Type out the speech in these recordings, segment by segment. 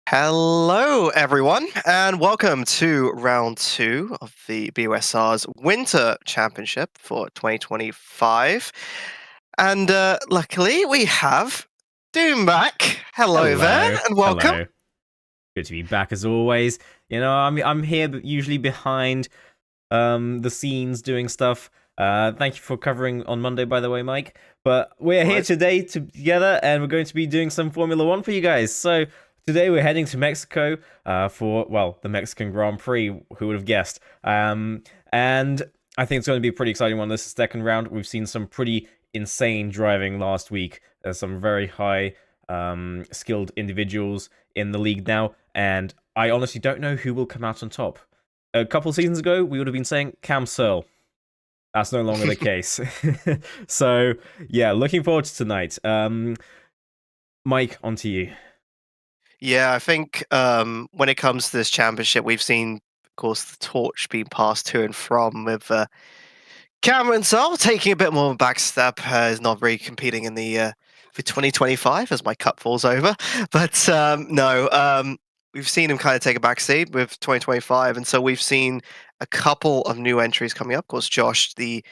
Hello, everyone, and welcome to round two of the BUSR's Winter Championship for 2025. And luckily, we have Doom back. Hello there, Hello, and welcome. hello. Good to be back as always. I'm here, but usually behind the scenes doing stuff. Thank you for covering on Monday, by the way, Mike. But we're here Right. today together, and we're going to be doing some Formula One for you guys. So today we're heading to Mexico for the Mexican Grand Prix. Who would have guessed? And I think it's going to be a pretty exciting one. This is the second round. We've seen some pretty insane driving last week. There's some very high skilled individuals in the league now, and I honestly don't know who will come out on top. A couple seasons ago, we would have been saying Cam Searle. That's no longer the case. So, yeah, looking forward to tonight. Mike, on to you. Yeah, I think when it comes to this championship, we've seen, of course, the torch being passed to and from with Cameron Saul taking a bit more of a back step. Is not really competing in the for 2025 as my cup falls over. But no, we've seen him kind of take a back seat with 2025, and so we've seen a couple of new entries coming up. Of course, Josh, the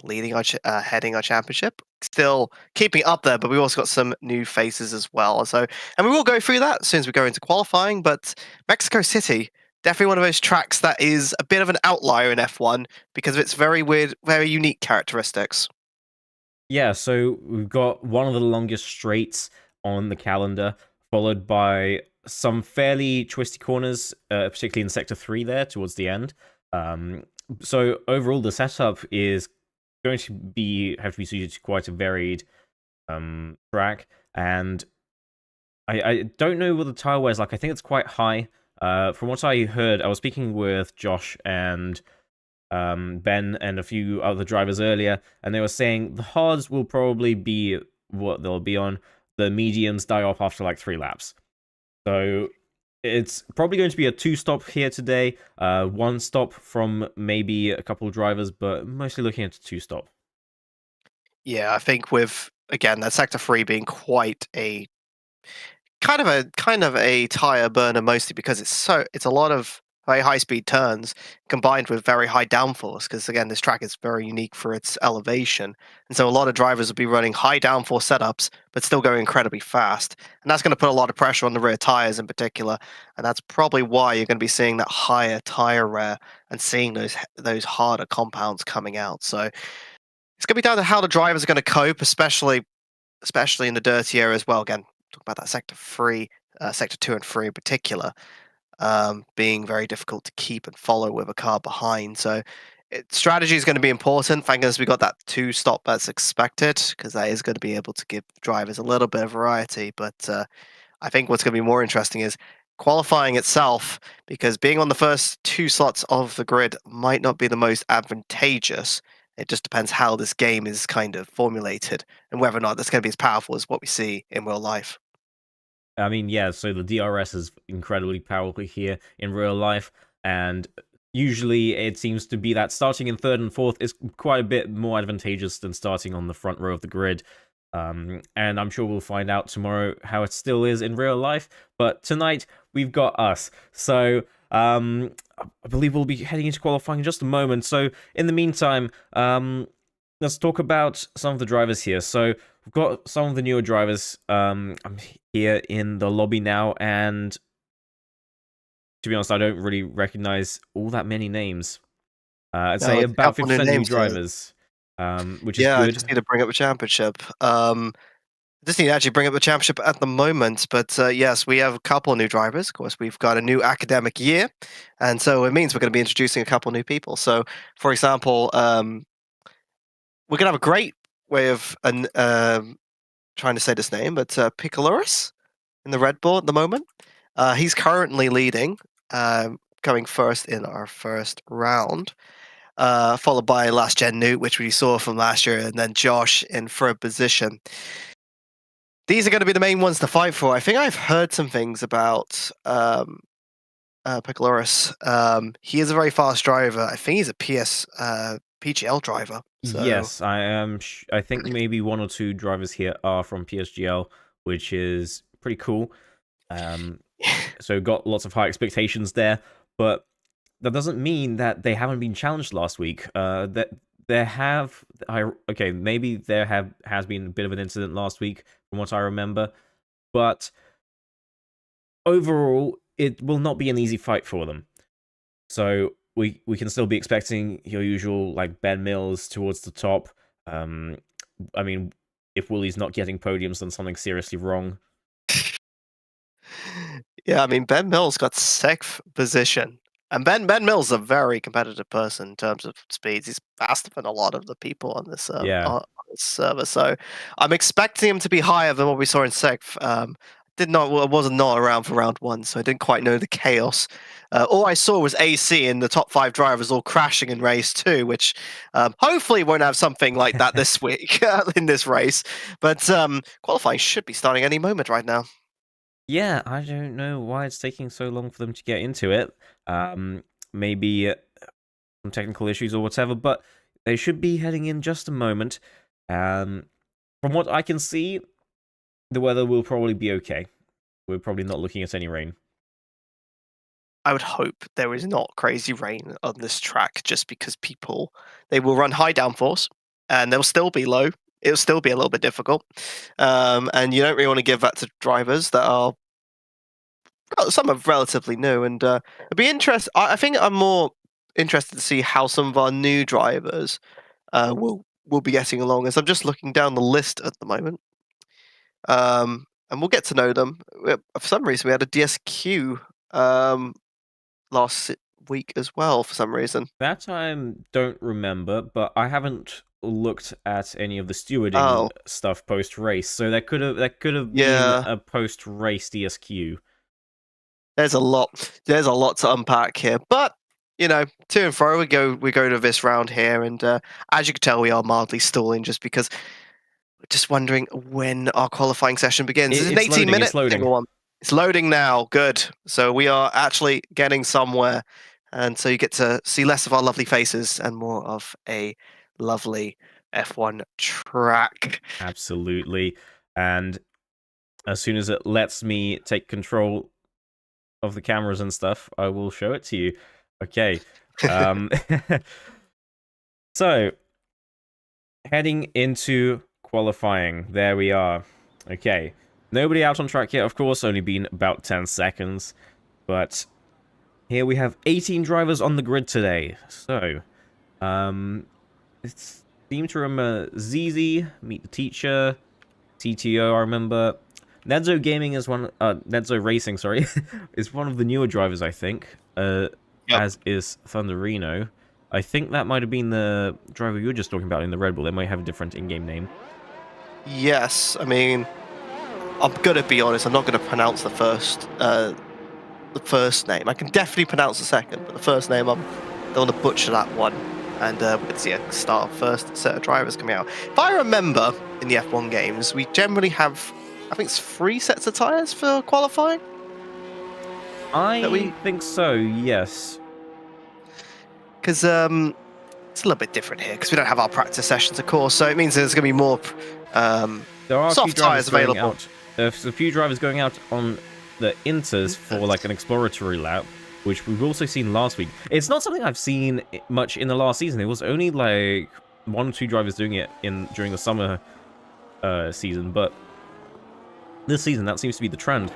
leading our heading our championship, still keeping up there, but we've also got some new faces as well. So, and we will go through that as soon as we go into qualifying. But Mexico City, definitely one of those tracks that is a bit of an outlier in F1 because of its very weird, very unique characteristics. Yeah, so we've got one of the longest straights on the calendar, followed by some fairly twisty corners, particularly in Sector 3 there towards the end. So overall, the setup is going to have to be suited to quite a varied track, and I don't know what the tire wear is like. I think it's quite high. From what I heard, I was speaking with Josh and Ben and a few other drivers earlier, and they were saying the hards will probably be what they'll be on. The mediums die off after like 3 laps. So it's probably going to be a 2-stop here today. 1 stop from maybe a couple of drivers, but mostly looking at a 2-stop. Yeah, I think with again that sector 3 being quite a kind of a tire burner, mostly because it's a lot of very high speed turns combined with very high downforce, because again this track is very unique for its elevation, and so a lot of drivers will be running high downforce setups but still going incredibly fast, and that's going to put a lot of pressure on the rear tires in particular, and that's probably why you're going to be seeing that higher tire wear and seeing those harder compounds coming out. So it's going to be down to how the drivers are going to cope, especially in the dirty area as well. Again, talk about that sector 2 and 3 in particular, being very difficult to keep and follow with a car behind. So strategy is going to be important. Thank goodness we got that 2-stop that's expected, because that is going to be able to give drivers a little bit of variety. But I think what's going to be more interesting is qualifying itself, because being on the first 2 slots of the grid might not be the most advantageous. It just depends how this game is kind of formulated and whether or not that's going to be as powerful as what we see in real life. I mean, yeah, so the DRS is incredibly powerful here in real life, and usually it seems to be that starting in third and fourth is quite a bit more advantageous than starting on the front row of the grid. And I'm sure we'll find out tomorrow how it still is in real life. But tonight, we've got us. So I believe we'll be heading into qualifying in just a moment. So in the meantime, let's talk about some of the drivers here. So we've got some of the newer drivers. I'm here in the lobby now, and to be honest, I don't really recognize all that many names. I'd No, say it's a about couple new 50% new names here. drivers, which is Yeah, I good. just need to bring up the championship. I just need to actually bring up the championship at the moment, but yes, we have a couple new drivers. Of course, we've got a new academic year, and so it means we're going to be introducing a couple new people. So, for example, we're going to have a great way of trying to say this name, but Piccoloris in the Red Bull at the moment. He's currently leading, going first in our first round, followed by Last Gen Newt, which we saw from last year, and then Josh in third position. These are going to be the main ones to fight for. I think I've heard some things about Piccoloris. He is a very fast driver. I think he's a PGL driver. So Yes, I am. I think maybe 1 or 2 drivers here are from PSGL, which is pretty cool. so got lots of high expectations there. But that doesn't mean that they haven't been challenged last week. That there have, maybe has been a bit of an incident last week from what I remember, but overall, it will not be an easy fight for them. So we can still be expecting your usual like Ben Mills towards the top. I mean, if Wooly's not getting podiums, then something's seriously wrong. Yeah, I mean, Ben Mills got 6th position. And Ben Mills is a very competitive person in terms of speeds. He's faster than a lot of the people on this, Yeah. on this server. So I'm expecting him to be higher than what we saw in 6th. I was not around for round 1, so I didn't quite know the chaos. All I saw was AC and the top 5 drivers all crashing in race 2, which hopefully won't have something like that this week in this race. But qualifying should be starting any moment right now. Yeah, I don't know why it's taking so long for them to get into it. Maybe some technical issues or whatever, but they should be heading in just a moment. From what I can see, the weather will probably be okay. We're probably not looking at any rain. I would hope there is not crazy rain on this track just because they will run high downforce and they'll still be low. It'll still be a little bit difficult. And you don't really want to give that to drivers that are some are relatively new. And it'd be interesting. I think I'm more interested to see how some of our new drivers will be getting along. As I'm just looking down the list at the moment. And we'll get to know them. For some reason, we had a DSQ last week as well. For some reason, That I don't remember, but I haven't looked at any of the stewarding oh stuff post race, so that could have been yeah, a post race DSQ. there's a lot. There's a lot to unpack here, but to and fro we go to this round here, and as you can tell, we are mildly stalling just because we're just wondering when our qualifying session begins. This is an It's 18 loading. minute It's loading. single one. It's loading now. Good. So we are actually getting somewhere. And so you get to see less of our lovely faces and more of a lovely F1 track. Absolutely. And as soon as it lets me take control of the cameras and stuff, I will show it to you. Okay. So, heading into qualifying. There we are. Okay. Nobody out on track yet, of course, only been about 10 seconds. But here we have 18 drivers on the grid today. So, it's seem to remember ZZ, Meet the Teacher, TTO, I remember. Nedzo Gaming is Nedzo Racing, sorry, is one of the newer drivers, I think, as is Thunderino. I think that might have been the driver you were just talking about in the Red Bull. They might have a different in-game name. Yes, I mean, I'm gonna be honest. I'm not gonna pronounce the first name. I can definitely pronounce the second, but the first name, I don't want to butcher that one. And we can see a start first set of drivers coming out. If I remember, in the F1 games, we generally have, I think it's 3 sets of tyres for qualifying. I think so, yes. Because it's a little bit different here, because we don't have our practice sessions, of course, so it means there's going to be more there are soft tyres available. There's a few drivers going out on the inters for like an exploratory lap, which we've also seen last week. It's not something I've seen much in the last season. It was only like 1 or 2 drivers doing it during the summer season, but this season that seems to be the trend.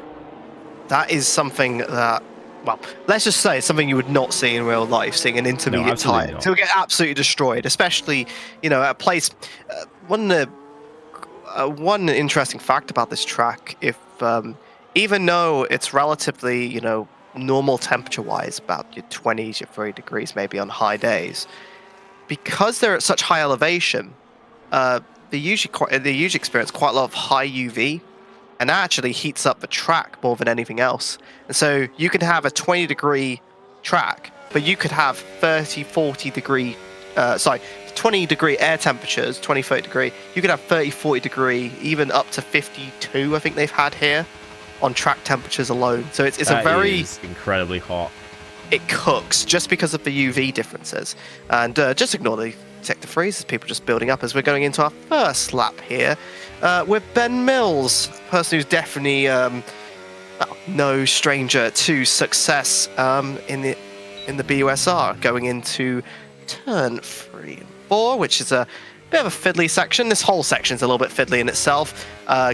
That is something that, well, let's just say it's something you would not see in real life, seeing an intermediate tyre. So we get absolutely destroyed, especially, at a place. One interesting fact about this track, even though it's relatively, normal temperature-wise, about your 20s, your 30 degrees maybe on high days, because they're at such high elevation, they usually experience quite a lot of high UV, and that actually heats up the track more than anything else. And so you can have a 20-degree track, but you could have 20-degree air temperatures, 20, 30 degree. You could have 30, 40 degree, even up to 52, I think they've had here, on track temperatures alone. So it's a very incredibly hot. It cooks just because of the UV differences. And just ignore the sector freezes, people just building up as we're going into our first lap here with Ben Mills, person who's definitely no stranger to success in the BUSR, going into turn 3 and 4, which is a bit of a fiddly section. This whole section's a little bit fiddly in itself.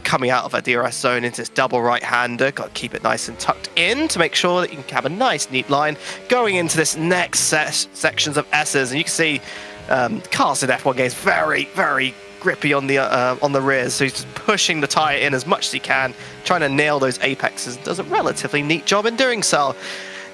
Coming out of a DRS zone into this double right-hander, got to keep it nice and tucked in to make sure that you can have a nice, neat line going into this next sections of S's, and you can see cars in F1 games very, very grippy on the rears, so he's just pushing the tyre in as much as he can, trying to nail those apexes. Does a relatively neat job in doing so.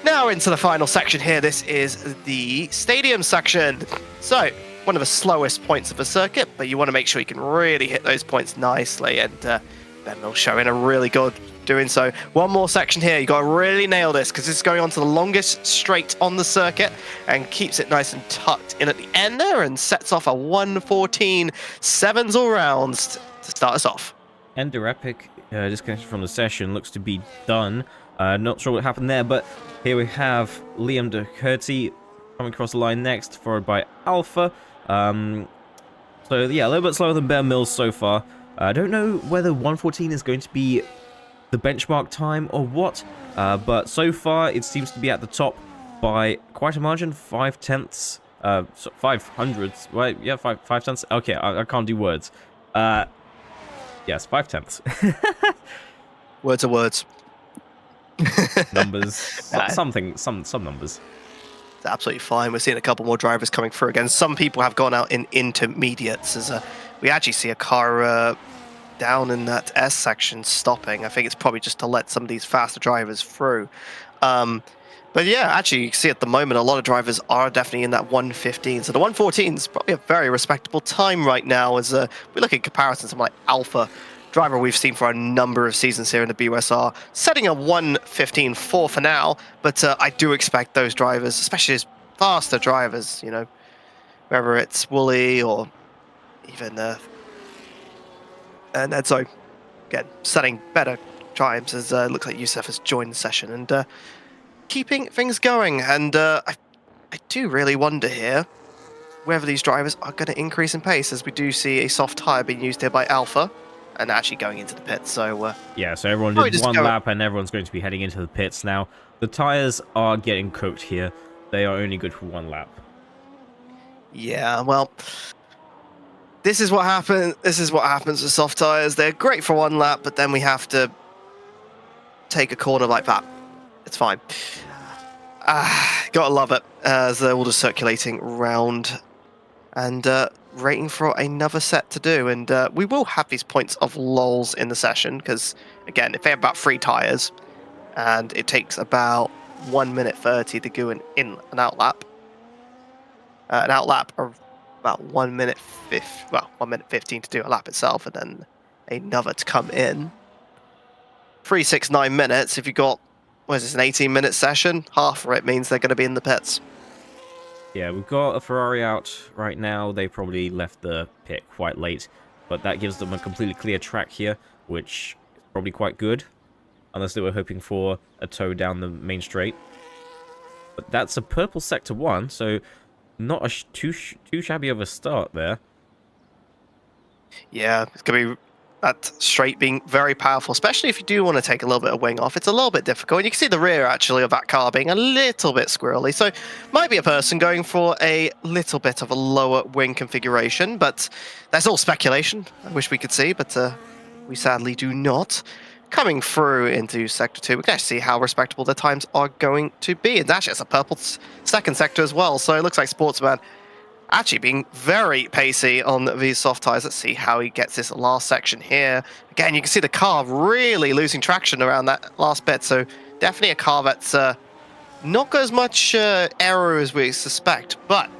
Now into the final section here. This is the stadium section. So one of the slowest points of the circuit, but you want to make sure you can really hit those points nicely, and Ben Mills showing a really good doing so. One more section here. You got to really nail this because this is going on to the longest straight on the circuit and keeps it nice and tucked in at the end there and sets off a 1:14 sevens all rounds to start us off. Ender Epic disconnected from the session, looks to be done. Not sure what happened there, but here we have Liam de Curti coming across the line next, followed by Alpha. So yeah, a little bit slower than Ben Mills so far. I don't know whether 1:14 is going to be the benchmark time or what, but so far it seems to be at the top by quite a margin, 5/10, 500ths, right? Yeah, 5/10. Okay, I can't do words. Yes, 5/10. Words are words. Numbers, some numbers. It's absolutely fine. We're seeing a couple more drivers coming through again. Some people have gone out in intermediates. As we actually see a car down in that S section stopping. I think it's probably just to let some of these faster drivers through. But yeah, actually, you can see at the moment a lot of drivers are definitely in that 1:15. So the 1:14 is probably a very respectable time right now. As we look in comparison to someone like Alpha, driver we've seen for a number of seasons here in the BUSR, setting a 1:15.4 for now. But I do expect those drivers, especially as faster drivers, you know, whether it's Wooly or even and Edzo, again, setting better times as it looks like Youssef has joined the session and keeping things going. And I do really wonder here whether these drivers are going to increase in pace, as we do see a soft tyre being used here by Alpha and actually going into the pits. So yeah, so everyone did one lap and everyone's going to be heading into the pits now. The tyres are getting cooked here. They are only good for one lap. Yeah, well, this is what happens. This is what happens with soft tyres. They're great for one lap, but then we have to take a corner like that. It's fine. Gotta love it, as they're all just circulating round and waiting for another set to do. And we will have these points of lulls in the session because, again, if they have about 3 tyres and it takes about 1:30 to do an in and out lap, of about 1 minute 1:15 to do a lap itself, and then another to come in. 3, 6, 9 minutes. If you got, what is this, an 18-minute session? Half of it means they're going to be in the pits. Yeah, we've got a Ferrari out right now. They probably left the pit quite late, but that gives them a completely clear track here, which is probably quite good, unless they were hoping for a tow down the main straight. But that's a purple sector 1, so not a too shabby of a start there. Yeah, it's going to be that straight being very powerful, especially if you do want to take a little bit of wing off. It's a little bit difficult. And you can see the rear, actually, of that car being a little bit squirrely. So might be a person going for a little bit of a lower wing configuration, but that's all speculation. I wish we could see, but we sadly do not. Coming through into Sector 2, we can actually see how respectable the times are going to be. And actually, it's a purple second sector as well. So it looks like Sportsman actually being very pacey on these soft tyres. Let's see how he gets this last section here. Again, you can see the car really losing traction around that last bit. So definitely a car that's not got as much error as we suspect, but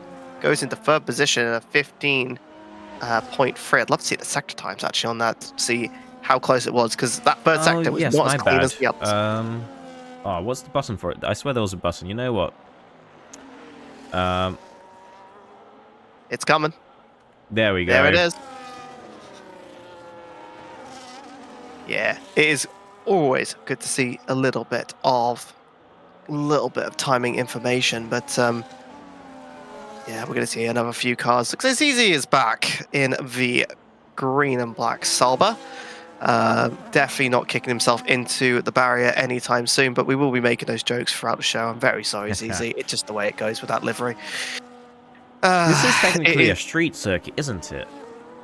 goes into third position at a 15.3. I'd love to see the sector times actually on that, to see how close it was, because that third sector was not as clean as the others. Oh, what's the button for it? I swear there was a button. You know what? It's coming. There we go. There it is. Yeah, it is always good to see a little bit of timing information, but yeah, we're going to see another few cars. Looks as easy as back in the green and black Salba. Definitely not kicking himself into the barrier anytime soon, but we will be making those jokes throughout the show. I'm very sorry, ZZ. It's just the way it goes with that livery. This is It technically a is. street circuit, isn't it?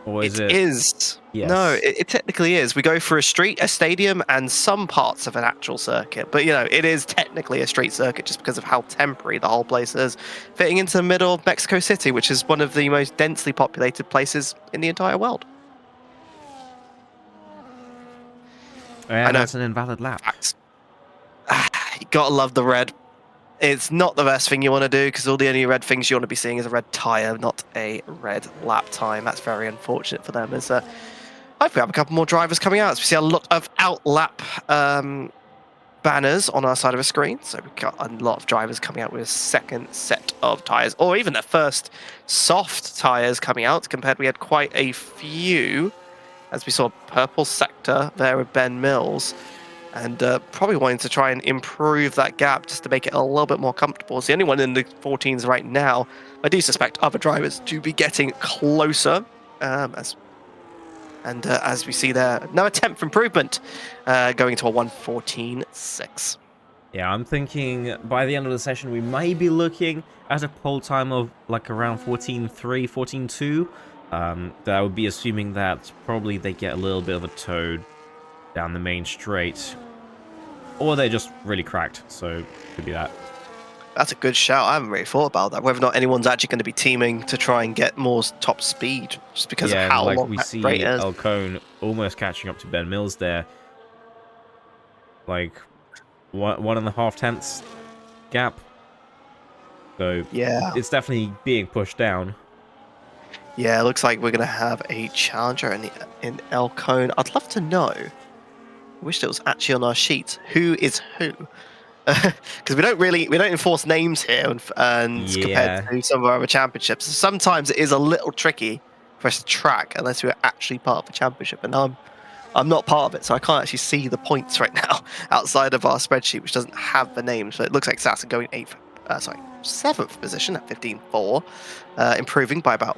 Or is It it? is. No, Yes. it technically is. We go for a street, a stadium, and some parts of an actual circuit. But, it is technically a street circuit just because of how temporary the whole place is. Fitting into the middle of Mexico City, which is one of the most densely populated places in the entire world. Yeah, I know. that's an invalid lap. Facts. You gotta love the red. It's not the best thing you want to do because all the only red things you want to be seeing is a red tyre, not a red lap time. That's very unfortunate for them. As hopefully we have a couple more drivers coming out. As we see a lot of outlap banners on our side of the screen. So we've got a lot of drivers coming out with a second set of tyres, or even their first soft tyres coming out. Compared, we had quite a few, as we saw purple sector there with Ben Mills. And probably wanting to try and improve that gap just to make it a little bit more comfortable. It's the only one in the 14s right now. I do suspect other drivers to be getting closer. As we see there, another 10th improvement going to a 1:14.6. Yeah, I'm thinking by the end of the session we may be looking at a pole time of like around 14.3, 14.2. That would be assuming that probably they get a little bit of a toad down the main straight. Or they're just really cracked, so could be that. That's a good shout. I haven't really thought about that. Whether or not anyone's actually going to be teaming to try and get more top speed, just because of how like long we that see rate is. Alcone almost catching up to Ben Mills there. Like 1.5 tenths gap. So Yeah. it's definitely being pushed down. Yeah, it looks like we're going to have a challenger in Alcone. I'd love to know. I wish it was actually on our sheet. Who is who? Because we don't enforce names here, and compared to some of our other championships, sometimes it is a little tricky for us to track unless we're actually part of a championship. And I'm not part of it, so I can't actually see the points right now outside of our spreadsheet, which doesn't have the names. But it looks like Sasa going 7th position at 15.4, improving by about.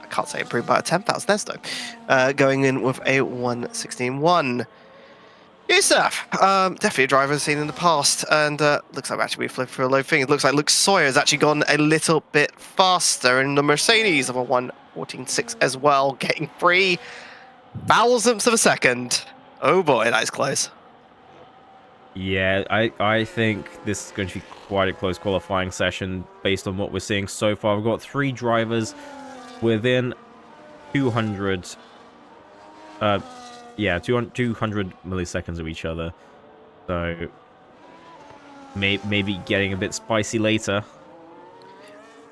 I can't say improved by a 10,000 though. Going in with a 1:16.1. Yusuf, definitely a driver I've seen in the past, and looks like actually we flipped for a low thing. It looks like Luke Sawyer has actually gone a little bit faster in the Mercedes of a 1:14.6 as well, getting 3 thousandths of a second. Oh boy, that is close. Yeah, I think this is going to be quite a close qualifying session based on what we're seeing so far. We've got 3 drivers within 200 200 milliseconds of each other. So maybe getting a bit spicy later.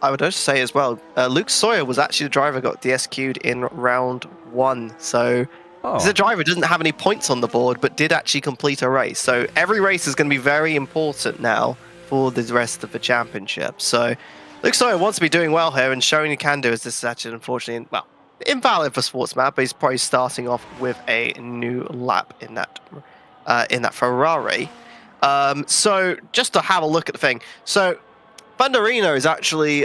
I would just say as well, Luke Sawyer was actually the driver who got DSQ'd in round 1. So this is a driver who doesn't have any points on the board, but did actually complete a race. So every race is going to be very important now for the rest of the championship. So Luke Sawyer wants to be doing well here and showing he can do, as this is actually unfortunately, well, invalid for Sportsman, but he's probably starting off with a new lap in that Ferrari. So just to have a look at the thing. So Banderino is actually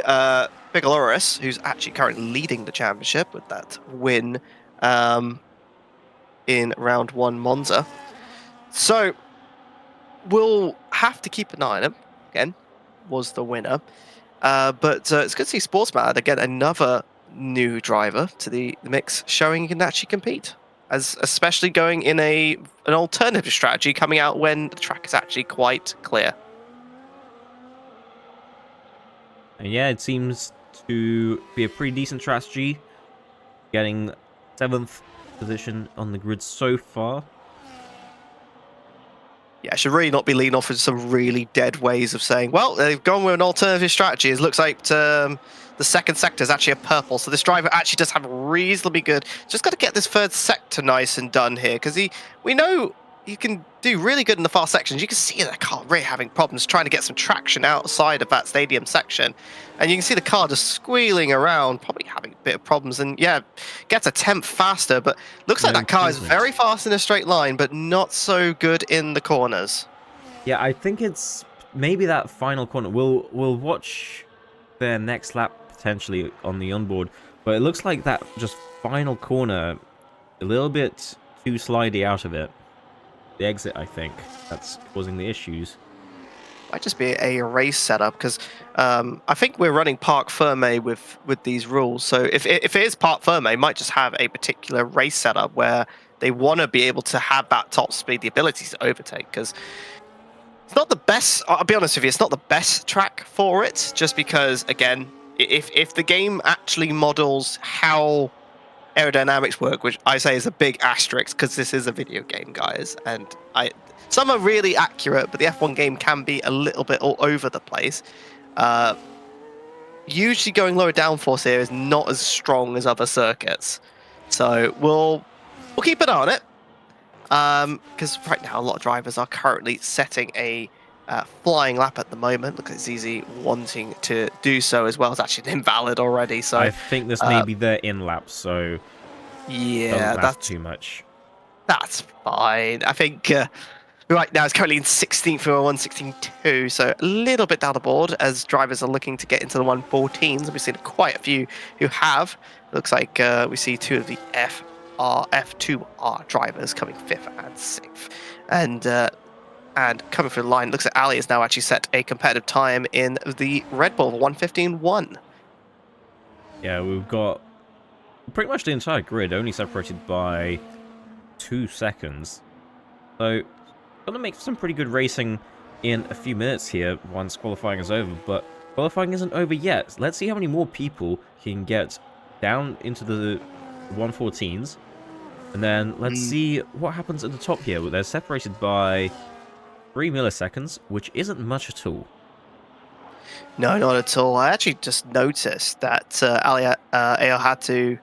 Bigaloris, who's actually currently leading the championship with that win in round 1 Monza. So we'll have to keep an eye on him. Again, was the winner. But it's good to see Sportsman again, another new driver to the mix, showing he can actually compete, as especially going in an alternative strategy coming out when the track is actually quite clear. Yeah, it seems to be a pretty decent strategy, getting 7th position on the grid so far. Yeah, I should really not be leaning off into some really dead ways of saying, well, they've gone with an alternative strategy. It looks like the second sector is actually a purple, so this driver actually does have reasonably good. Just got to get this third sector nice and done here, because we know he can do really good in the fast sections. You can see the car really having problems trying to get some traction outside of that stadium section, and you can see the car just squealing around, probably having a bit of problems, and yeah, gets a 10th faster, but looks like that car is very fast in a straight line, but not so good in the corners. Yeah, I think it's maybe that final corner. We'll watch their next lap potentially on the onboard, but it looks like that just final corner a little bit too slidey out of it. The exit, I think, that's causing the issues. Might just be a race setup because I think we're running Parc Ferme with these rules. So if it is Parc Ferme, it might just have a particular race setup where they want to be able to have that top speed, the ability to overtake. Because it's not the best. I'll be honest with you, it's not the best track for it. Just because, again, if the game actually models how aerodynamics work, which I say is a big asterisk because this is a video game, guys, and some are really accurate, but the F1 game can be a little bit all over the place. Usually going lower downforce here is not as strong as other circuits, so we'll keep an eye on it. Because right now a lot of drivers are currently setting a flying lap at the moment. Look at Zizi wanting to do so as well. It's actually invalid already. So I think this may be their in lap, so yeah, that's too much. That's fine. I think right now it's currently in 16th for 116.2, so a little bit down the board as drivers are looking to get into the 114s. We've seen quite a few who have. Looks like we see two of the F2R drivers coming 5th and 6th. And coming through the line, looks like Ali has now actually set a competitive time in the Red Bull 115.1. Yeah, we've got pretty much the entire grid only separated by 2 seconds. So, gonna make some pretty good racing in a few minutes here once qualifying is over, but qualifying isn't over yet. Let's see how many more people can get down into the 114s. And then let's see what happens at the top here. They're separated by 3 milliseconds, which isn't much at all. No, not at all. I actually just noticed that Ali AO had to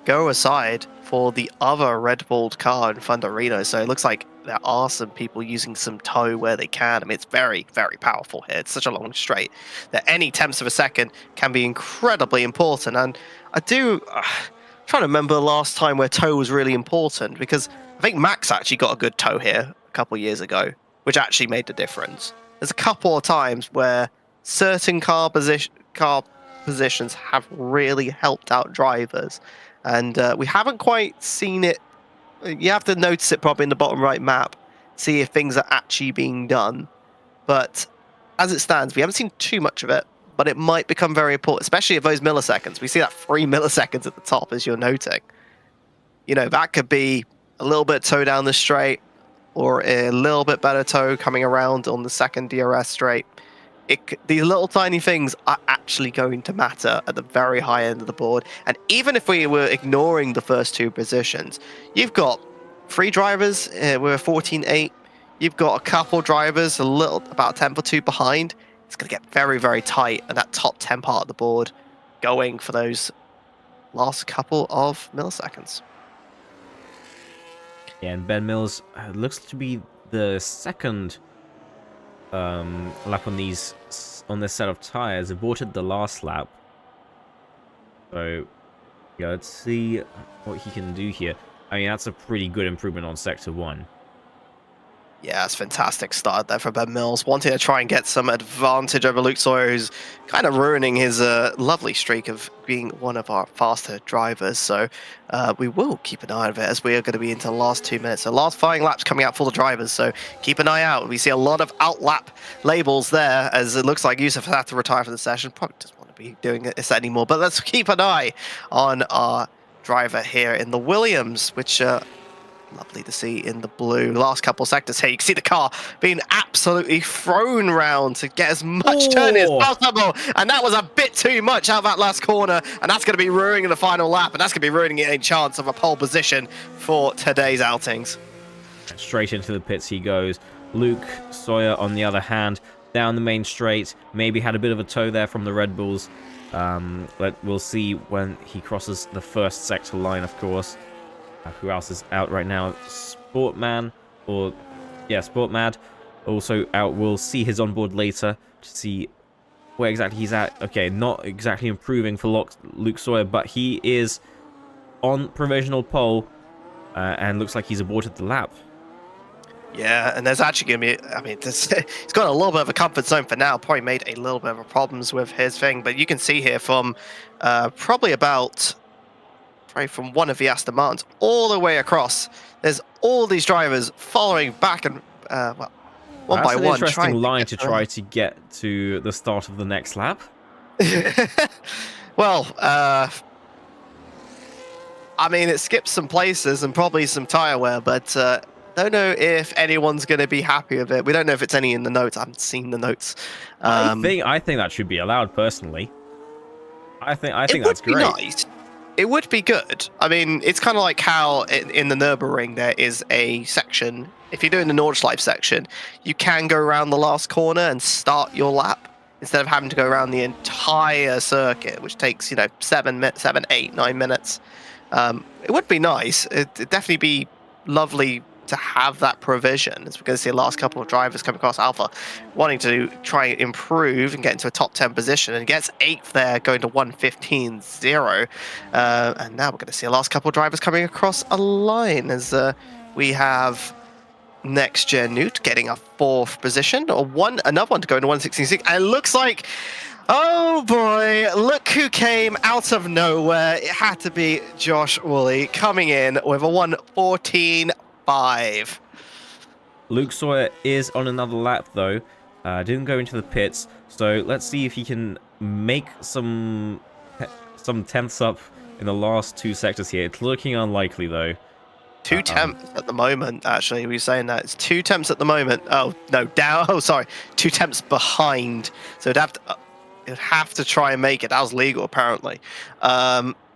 go aside for the other Red Bull car in front of Reno. So it looks like there are some people using some tow where they can. I mean, it's very, very powerful here. It's such a long straight that any tenths of a second can be incredibly important. And I do... trying to remember the last time where tow was really important, because I think Max actually got a good tow here a couple of years ago, which actually made the difference. There's a couple of times where certain car positions have really helped out drivers, and we haven't quite seen it. You have to notice it probably in the bottom right map, see if things are actually being done. But as it stands, we haven't seen too much of it. But it might become very important, especially at those milliseconds. We see that 3 milliseconds at the top, as you're noting. You know, that could be a little bit tow down the straight, or a little bit better tow coming around on the second DRS straight. These little tiny things are actually going to matter at the very high end of the board. And even if we were ignoring the first 2 positions, you've got 3 drivers, we're 14.8. You've got a couple drivers about 10 or 2 behind. It's going to get very, very tight, and that top 10 part of the board going for those last couple of milliseconds. Yeah, and Ben Mills looks to be the second lap on this set of tires. Aborted the last lap. So, yeah, let's see what he can do here. I mean, that's a pretty good improvement on Sector 1. Yeah, it's a fantastic start there for Ben Mills, wanting to try and get some advantage over Luke Sawyer, who's kind of ruining his lovely streak of being one of our faster drivers. So we will keep an eye on it as we are going to be into the last 2 minutes. So last firing laps coming out for the drivers, so keep an eye out. We see a lot of outlap labels there, as it looks like Yusuf had to retire from the session. Probably doesn't want to be doing this anymore, but let's keep an eye on our driver here in the Williams, which... lovely to see in the blue. Last couple sectors here, you can see the car being absolutely thrown round to get as much turning as possible. And that was a bit too much out of that last corner. And that's going to be ruining the final lap. And that's going to be ruining any chance of a pole position for today's outings. Straight into the pits he goes. Luke Sawyer, on the other hand, down the main straight. Maybe had a bit of a tow there from the Red Bulls. We'll see when he crosses the first sector line, of course. Who else is out right now? Sportmad, also out. We'll see his onboard later to see where exactly he's at. Okay, not exactly improving for Luke Sawyer, but he is on provisional pole, and looks like he's aborted the lap. Yeah, and there's actually going to be, I mean, he's got a little bit of a comfort zone for now. Probably made a little bit of problems with his thing, but you can see here from probably about right from one of the Aston Martins all the way across. There's all these drivers following back and, well, one That's by an one, interesting trying to line get to to try to get to the start of the next lap. Well, I mean, it skips some places and probably some tire wear, but don't know if anyone's going to be happy with it. We don't know if it's any in the notes. I haven't seen the notes. I think that should be allowed personally. I It think would that's be great. nice. It would be good. I mean, it's kind of like how in the Nürburgring there is a section. If you're doing the Nordschleife section, you can go around the last corner and start your lap instead of having to go around the entire circuit, which takes 7, 8, 9 minutes. It would be nice. It'd definitely be lovely to have that provision, as we're going to see the last couple of drivers come across Alpha wanting to try and improve and get into a top 10 position, and gets 8th there, going to 1:15.0. And now we're going to see the last couple of drivers coming across a line, as we have Next Gen Newt getting a 4th position, or another one to go into 1:16.6. And it looks like, oh boy, look who came out of nowhere. It had to be Josh Woolley coming in with a 1:14.5. Luke Sawyer is on another lap though. Didn't go into the pits, so let's see if he can make some tenths up in the last 2 sectors here. It's looking unlikely though. 2 temps at the moment, actually. We were saying that it's 2 temps at the moment. Oh no, down. Oh, sorry, 2 temps behind. So it'd have to try and make it. That was legal, apparently.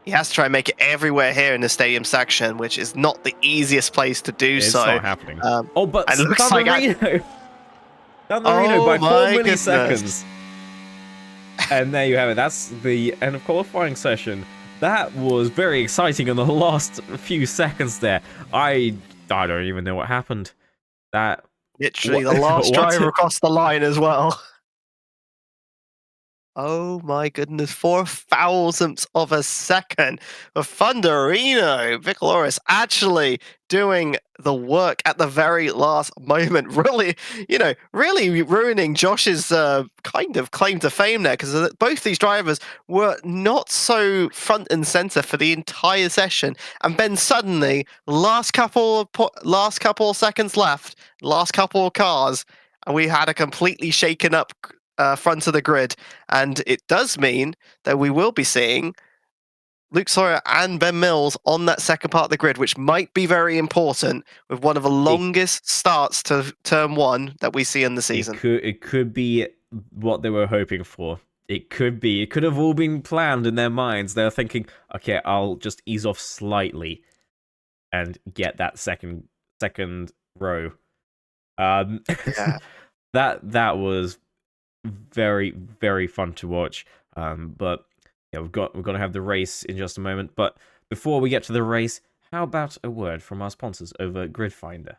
He has to try and make it everywhere here in the stadium section, which is not the easiest place to do It's so. not happening. But it looks Dan like Marino, Dan Marino by 4 milliseconds. Goodness. And there you have it. That's the end of qualifying session. That was very exciting in the last few seconds there. I don't even know what happened. That Literally the last driver across the line as well. Oh my goodness, 4,000ths of a second for Thunderino. Vicaloris actually doing the work at the very last moment. Really, really ruining Josh's kind of claim to fame there, because both these drivers were not so front and center for the entire session. And then suddenly, last couple of seconds left, last couple of cars, and we had a completely shaken up front of the grid, and it does mean that we will be seeing Luke Sawyer and Ben Mills on that second part of the grid, which might be very important with one of the longest starts to turn 1 that we see in the season. It could be what they were hoping for. It could be. It could have all been planned in their minds. They were thinking, okay, I'll just ease off slightly and get that second row. Yeah. that was very, very fun to watch. But yeah, we're going to have the race in just a moment. But before we get to the race, how about a word from our sponsors over Grid Finder?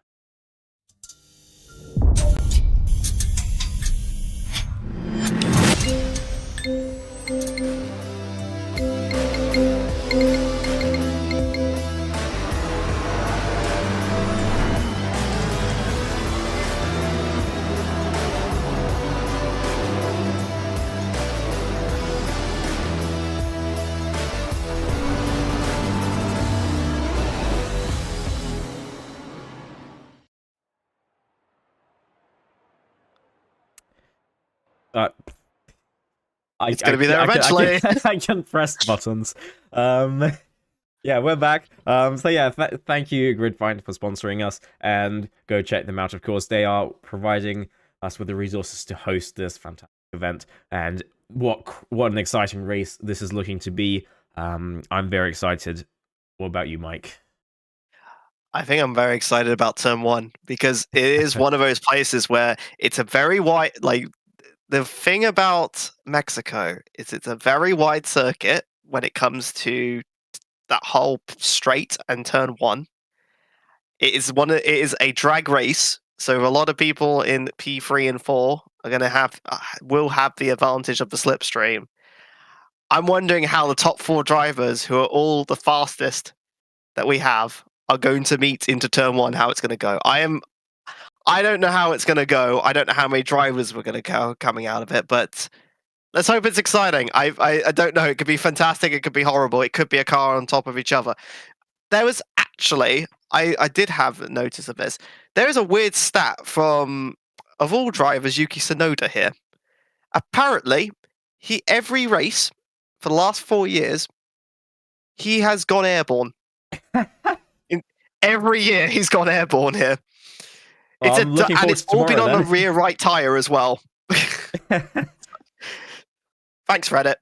It's going to be there eventually. I can press buttons. Yeah, we're back. So yeah, thank you, Gridfinder, for sponsoring us, and go check them out. Of course, they are providing us with the resources to host this fantastic event, and what an exciting race this is looking to be. I'm very excited. What about you, Mike? I think I'm very excited about turn 1, because it is one of those places where it's a very wide, the thing about Mexico is it's a very wide circuit when it comes to that whole straight and turn 1. It is a drag race, so a lot of people in P3 and 4 are going to will have the advantage of the slipstream. I'm wondering how the top 4 drivers, who are all the fastest that we have, are going to meet into turn 1, how it's going to go. I don't know how it's going to go. I don't know how many drivers we're going to go coming out of it, but Let's hope it's exciting. I don't know. It could be fantastic. It could be horrible. It could be a car on top of each other. There was actually, I did have notice of this. There is a weird stat from, of all drivers, Yuki Tsunoda here. Apparently, every race for the last 4 years, he has gone airborne. In every year, he's gone airborne here. Well, I'm looking forward It's to all been tomorrow, on the then. rear right tire as well. Thanks, Reddit.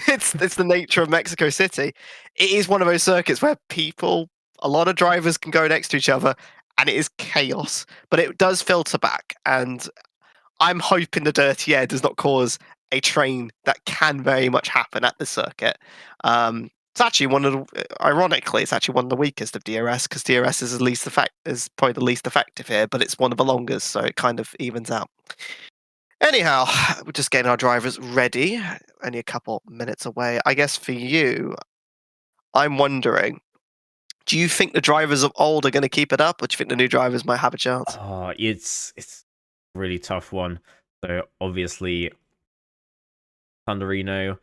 It's the nature of Mexico City. It is one of those circuits where a lot of drivers can go next to each other, and it is chaos. But it does filter back, and I'm hoping the dirty air does not cause a train that can very much happen at the circuit. It's actually ironically, it's actually one of the weakest of DRS because DRS is probably the least effective here, but it's one of the longest, so it kind of evens out. Anyhow, we're just getting our drivers ready. Only a couple minutes away. I guess for you, I'm wondering, do you think the drivers of old are going to keep it up, or do you think the new drivers might have a chance? It's a really tough one. So obviously, Thunderino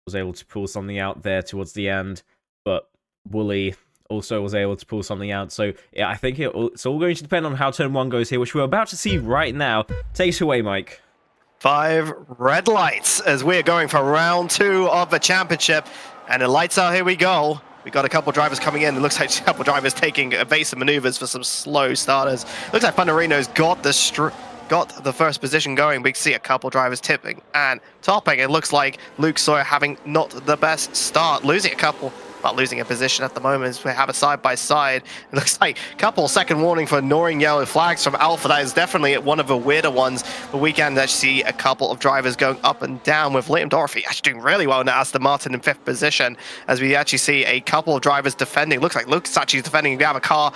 was able to pull something out there towards the end, but Wooly also was able to pull something out. So yeah, I think it's all going to depend on how turn 1 goes here, which we're about to see right now. Take it away, Mike. 5 red lights as we're going for round 2 of the championship. And the lights out, here we go. We got a couple drivers coming in. It looks like a couple drivers taking evasive maneuvers for some slow starters. Looks like Thunderino's got the first position going. We can see a couple drivers tipping and topping. It looks like Luke Sawyer having not the best start, losing a position at the moment as we have a side-by-side. It looks like a couple second warning for ignoring yellow flags from Alpha. That is definitely one of the weirder ones, but we can actually see a couple of drivers going up and down, with Liam Dorothy actually doing really well now. Aston Martin in 5th position, as we actually see a couple of drivers defending. Looks like Luke's actually defending. We have a car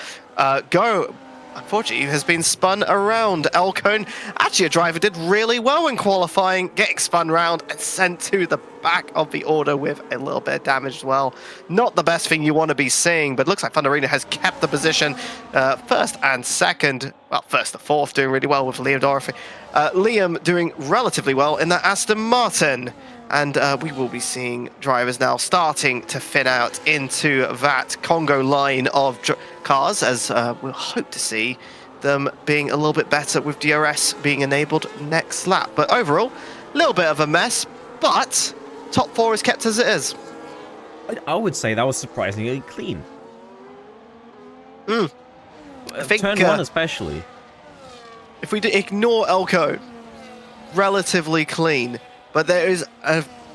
go. Unfortunately, has been spun around. Elcone, actually a driver, did really well in qualifying, getting spun around and sent to the back of the order with a little bit of damage as well. Not the best thing you want to be seeing, but looks like Thunderino has kept the position first and second. Well, first to fourth, doing really well with Liam Dorothy. Liam doing relatively well in that Aston Martin. And we will be seeing drivers now starting to thin out into that Congo line of cars, as we'll hope to see them being a little bit better with DRS being enabled next lap. But overall, a little bit of a mess, but top 4 is kept as it is. I would say that was surprisingly clean. I think turn 1 especially. If we ignore Elko, relatively clean. But there is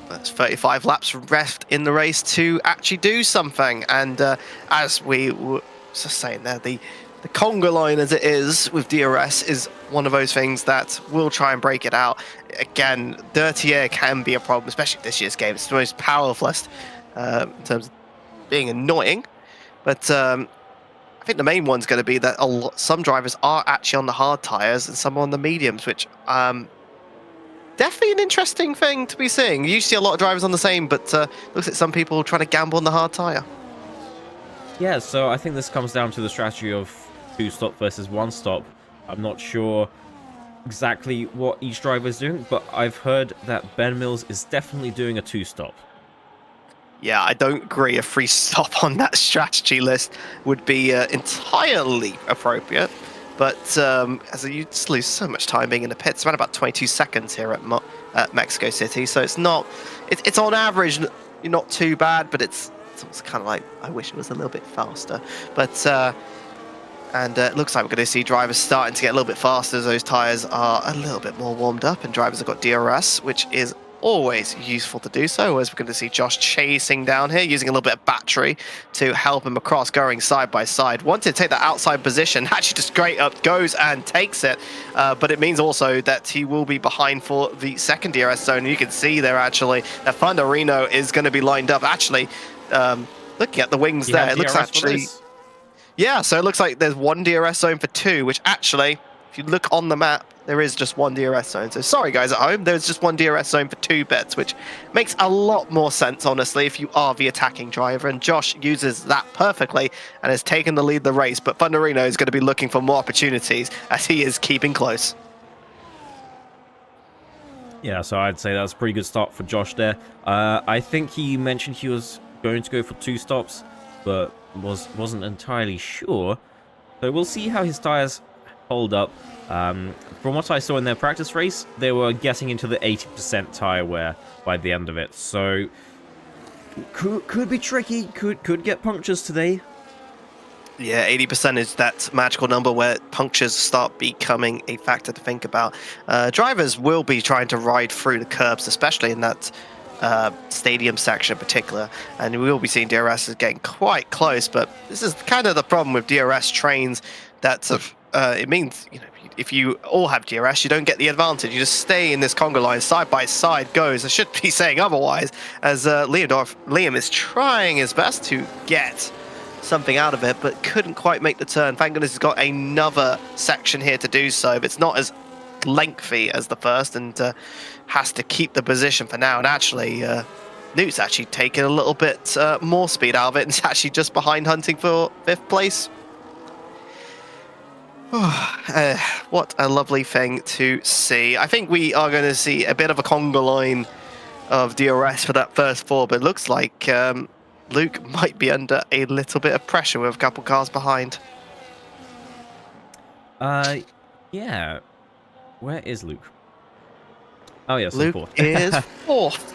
35 laps left in the race to actually do something. And as we were just saying there, the Conga line as it is with DRS is one of those things that will try and break it out. Again, dirty air can be a problem, especially this year's game. It's the most powerless in terms of being annoying. But I think the main one's going to be that some drivers are actually on the hard tyres and some are on the mediums, which... definitely an interesting thing to be seeing. You see a lot of drivers on the same, but looks like some people trying to gamble on the hard tyre. Yeah, so I think this comes down to the strategy of 2-stop versus 1-stop. I'm not sure exactly what each driver is doing, but I've heard that Ben Mills is definitely doing a 2-stop. Yeah, I don't agree. A 3-stop on that strategy list would be entirely appropriate. But as you just lose so much time being in the pits, around about 22 seconds here at Mexico City. So it's not, it's on average not too bad, but it's kind of like, I wish it was a little bit faster. But and it looks like we're going to see drivers starting to get a little bit faster as those tyres are a little bit more warmed up, and drivers have got DRS, which is always useful to do so, as we're going to see Josh chasing down here, using a little bit of battery to help him across, going side by side. Wanted to take that outside position, actually just straight up goes and takes it, but it means also that he will be behind for the second DRS zone. And you can see there actually that Thunderino is going to be lined up. Actually, looking at the wings there, it looks actually... Yeah, so it looks like there's one DRS zone for 2, which actually, if you look on the map, there is just one DRS zone. So sorry guys at home, there's just one DRS zone for 2 bits, which makes a lot more sense, honestly, if you are the attacking driver. And Josh uses that perfectly and has taken the lead the race. But Thunderino is going to be looking for more opportunities as he is keeping close. Yeah, so I'd say that's a pretty good start for Josh there. I think he mentioned he was going to go for 2 stops, but wasn't entirely sure. So we'll see how his tires hold up. From what I saw in their practice race, they were getting into the 80% tire wear by the end of it. So could be tricky. Could get punctures today. Yeah, 80% is that magical number where punctures start becoming a factor to think about. Drivers will be trying to ride through the curbs, especially in that stadium section in particular, and we will be seeing DRS is getting quite close, but this is kind of the problem with DRS trains, that it means, you know, if you all have DRS, you don't get the advantage. You just stay in this conga line, side by side goes. I should be saying otherwise, as Liam is trying his best to get something out of it, but couldn't quite make the turn. Thank goodness he's got another section here to do so, but it's not as lengthy as the first, and has to keep the position for now. And actually, Newt's actually taken a little bit more speed out of it, and it's actually just behind Hunting for 5th place. What a lovely thing to see. I think we are going to see a bit of a conga line of DRS for that first 4, but it looks like Luke might be under a little bit of pressure with a couple cars behind. Yeah. Where is Luke? Oh, yes, Luke fourth. is 4th.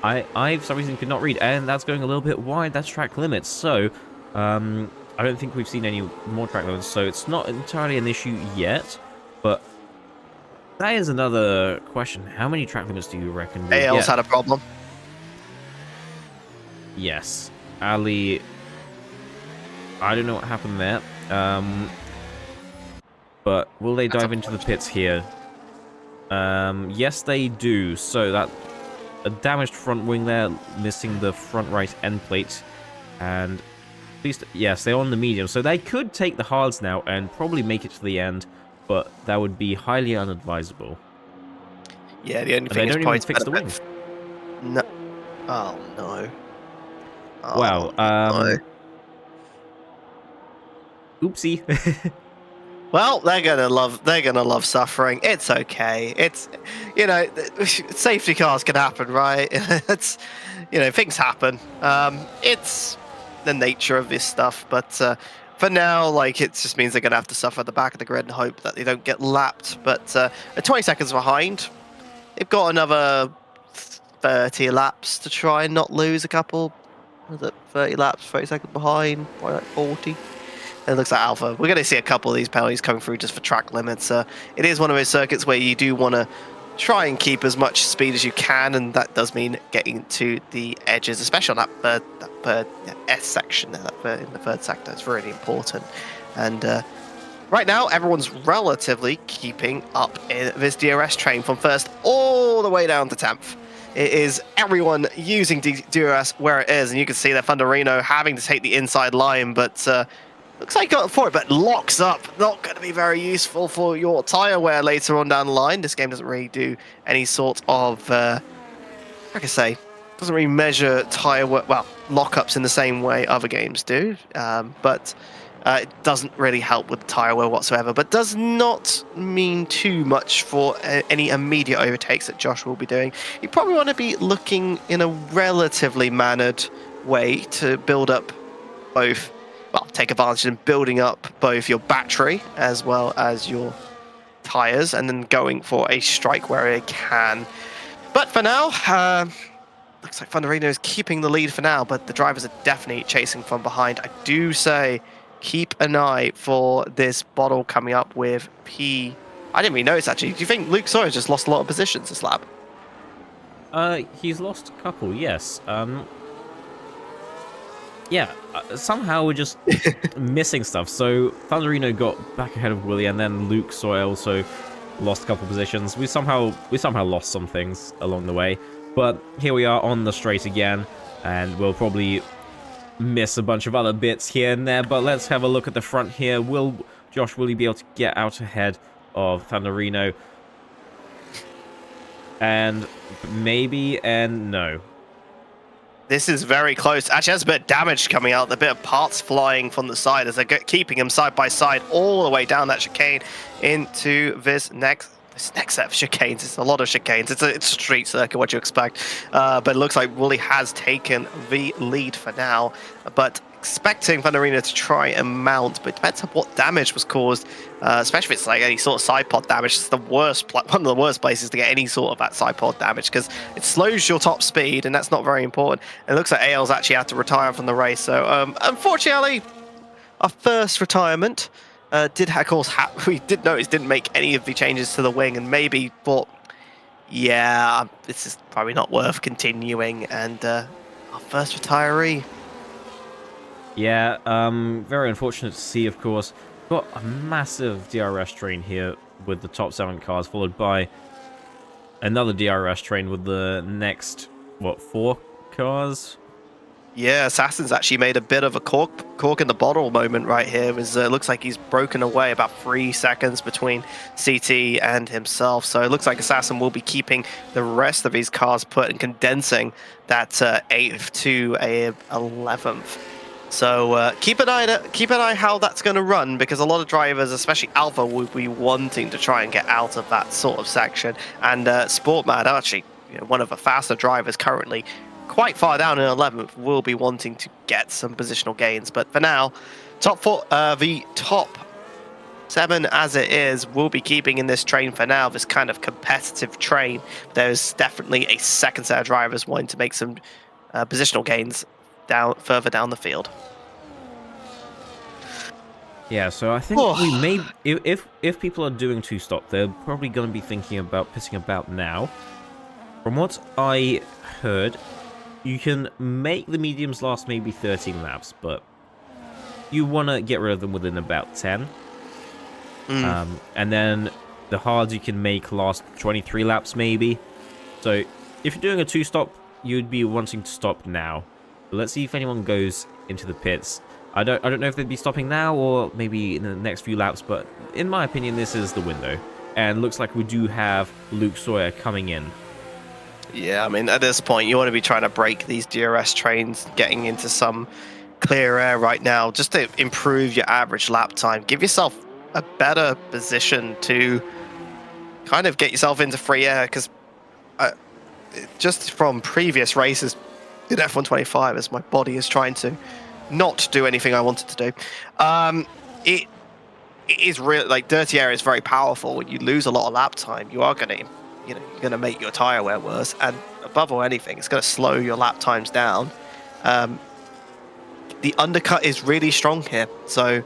I for some reason could not read, and that's going a little bit wide. That's track limits, so I don't think we've seen any more track limits, so it's not entirely an issue yet. But that is another question. How many track limits do you reckon we'll AL's get? had a problem. Yes, Ali. I don't know what happened there. But will they dive into the pits here? Yes, they do. So that a damaged front wing there, missing the front right end plate, and at least yes, they're on the medium, so they could take the hards now and probably make it to the end, but that would be highly unadvisable. Yeah, the only And thing they is don't even fix the wing. No. Oh no. Oh, Well, no. Oopsie. Well, they're gonna love suffering. It's okay. It's, you know, safety cars can happen, right? It's, you know, things happen. It's the nature of this stuff, but for now, like, it just means they're gonna have to suffer at the back of the grid and hope that they don't get lapped. But they're 20 seconds behind. They've got another 30 laps to try and not lose a couple. Was it 30 laps, 30 seconds behind? Probably like 40. It looks like Alpha. We're going to see a couple of these penalties coming through just for track limits. It is one of those circuits where you do want to try and keep as much speed as you can, and that does mean getting to the edges, especially on that third S section, in the third sector. It's really important. And right now, everyone's relatively keeping up in this DRS train from first all the way down to 10th. It is everyone using DRS where it is, and you can see that Thunderino having to take the inside line, but looks like he got for it, but locks up. Not going to be very useful for your tyre wear later on down the line. This game doesn't really do any sort of, like I say, doesn't really measure tyre wear, well, lockups in the same way other games do, but it doesn't really help with tyre wear whatsoever, but does not mean too much for any immediate overtakes that Josh will be doing. You probably want to be looking in a relatively mannered way to build up both, well, take advantage in building up both your battery as well as your tyres, and then going for a strike where it can. But for now, looks like Thunderino is keeping the lead for now, but the drivers are definitely chasing from behind. I do say, keep an eye for this bottle coming up with P. I didn't really notice, actually. Do you think Luke Sawyer's just lost a lot of positions this lap? He's lost a couple, yes. Yeah, somehow we're just missing stuff. So Thunderino got back ahead of Willie, and then Luke Sawyer also lost a couple positions. We somehow lost some things along the way, but here we are on the straight again, and we'll probably miss a bunch of other bits here and there. But let's have a look at the front here. Will Josh be able to get out ahead of Thunderino? And maybe, and no. This is very close. Actually, there's a bit of damage coming out. A bit of parts flying from the side as they're keeping him side by side all the way down that chicane into this next this next set of chicanes. It's a lot of chicanes. It's a street circuit, what you expect. But it looks like Wooly has taken the lead for now. But expecting Vanarina to try and mount, but it depends on what damage was caused, especially if it's like any sort of side pod damage. It's the worst, one of the worst places to get any sort of that side pod damage because it slows your top speed, and that's not very important. And it looks like AL's actually had to retire from the race. So unfortunately, our first retirement did, of course, we did notice didn't make any of the changes to the wing, and maybe thought, yeah, this is probably not worth continuing. And our first retiree. Yeah, very unfortunate to see, of course. Got a massive DRS train here with the top 7 cars, followed by another DRS train with the next, what, 4 cars? Yeah, Assassin's actually made a bit of a cork in the bottle moment right here. It looks like he's broken away about 3 seconds between CT and himself. So it looks like Assassin will be keeping the rest of his cars put and condensing that 8th to a 11th. So keep an eye how that's going to run, because a lot of drivers, especially Alpha, will be wanting to try and get out of that sort of section. And Sportmad, actually, one of the faster drivers currently, quite far down in 11th, will be wanting to get some positional gains. But for now, the top 7 as it is will be keeping in this train for now, this kind of competitive train. There's definitely a second set of drivers wanting to make some positional gains further down the field. Yeah, so I think we may, if people are doing 2-stop, they're probably going to be thinking about pissing about now. From what I heard, you can make the mediums last maybe 13 laps, but you want to get rid of them within about 10. And then the hards you can make last 23 laps maybe. So if you're doing a 2-stop, you'd be wanting to stop now. But let's see if anyone goes into the pits. I don't know if they'd be stopping now or maybe in the next few laps, but in my opinion, this is the window. And looks like we do have Luke Sawyer coming in. Yeah, I mean, at this point, you want to be trying to break these DRS trains, getting into some clear air right now, just to improve your average lap time. Give yourself a better position to kind of get yourself into free air, because just from previous races in F125, as my body is trying to not do anything I wanted to do, it is really, like, dirty air is very powerful. When you lose a lot of lap time, you are going to, you're going to make your tire wear worse, and above all anything, it's going to slow your lap times down. The undercut is really strong here, so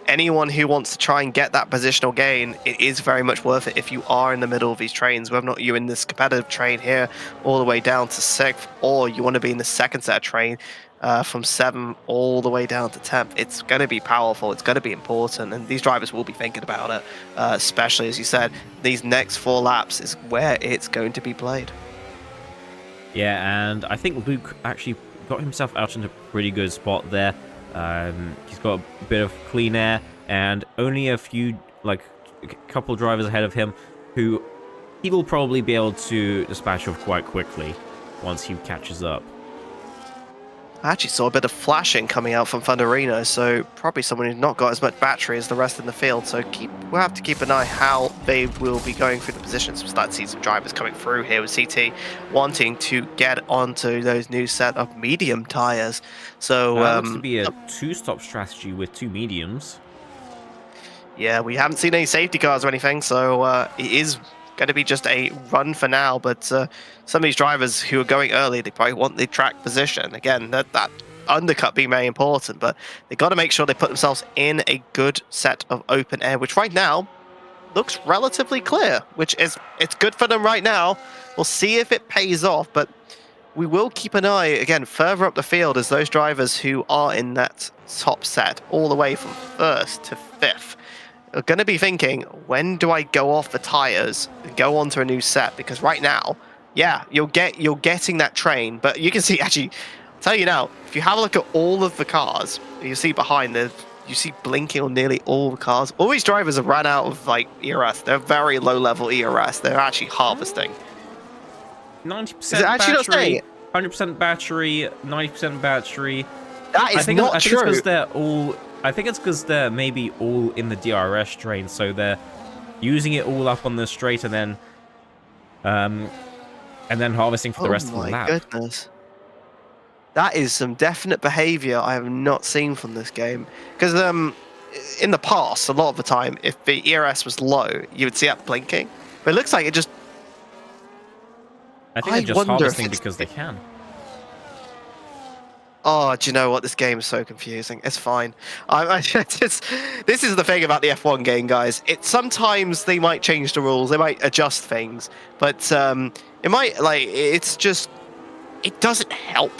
anyone who wants to try and get that positional gain, it is very much worth it if you are in the middle of these trains, whether or not you're in this competitive train here all the way down to 6th, or you want to be in the second set of train from 7 all the way down to 10th. It's going to be powerful, it's going to be important, and these drivers will be thinking about it, especially, as you said, these next 4 laps is where it's going to be played. Yeah, and I think Luke actually got himself out in a pretty good spot there. He's got a bit of clean air, and only a few, like, a couple drivers ahead of him who he will probably be able to dispatch of quite quickly once he catches up. I actually saw a bit of flashing coming out from Thunderino, so probably someone who's not got as much battery as the rest in the field. So we'll have to keep an eye how they will be going through the positions. We'll start to see some drivers coming through here with CT wanting to get onto those new set of medium tires. So looks to be a 2-stop strategy with 2 mediums. Yeah, we haven't seen any safety cars or anything, so it is going to be just a run for now. But some of these drivers who are going early, they probably want the track position. Again, that undercut being very important, but they've got to make sure they put themselves in a good set of open air, which right now looks relatively clear, which is, it's good for them right now. We'll see if it pays off, but we will keep an eye, again, further up the field as those drivers who are in that top set all the way from 1st to 5th are going to be thinking, when do I go off the tires and go on to a new set? Because right now, yeah, you're getting that train, but you can see, actually, I'll tell you now, if you have a look at all of the cars, you see behind you see blinking on nearly all the cars. All these drivers have run out of, like, ERS. They're very low level ERS. They're actually harvesting. 90% actually not saying battery, 100% battery, 90% battery. That is not true. I think it's because they're maybe all in the DRS train, so they're using it all up on the straight and then harvesting for the Oh rest of the my lap. goodness. That is some definite behavior I have not seen from this game. Because in the past, a lot of the time, if the ERS was low, you would see that blinking. But it looks like it just... I think they're I just wonder if harvesting it's... because they can. Oh, do you know what? This game is so confusing. It's fine. This is the thing about the F1 game, guys. Sometimes they might change the rules. They might adjust things. But it might, like, it's just... It doesn't help.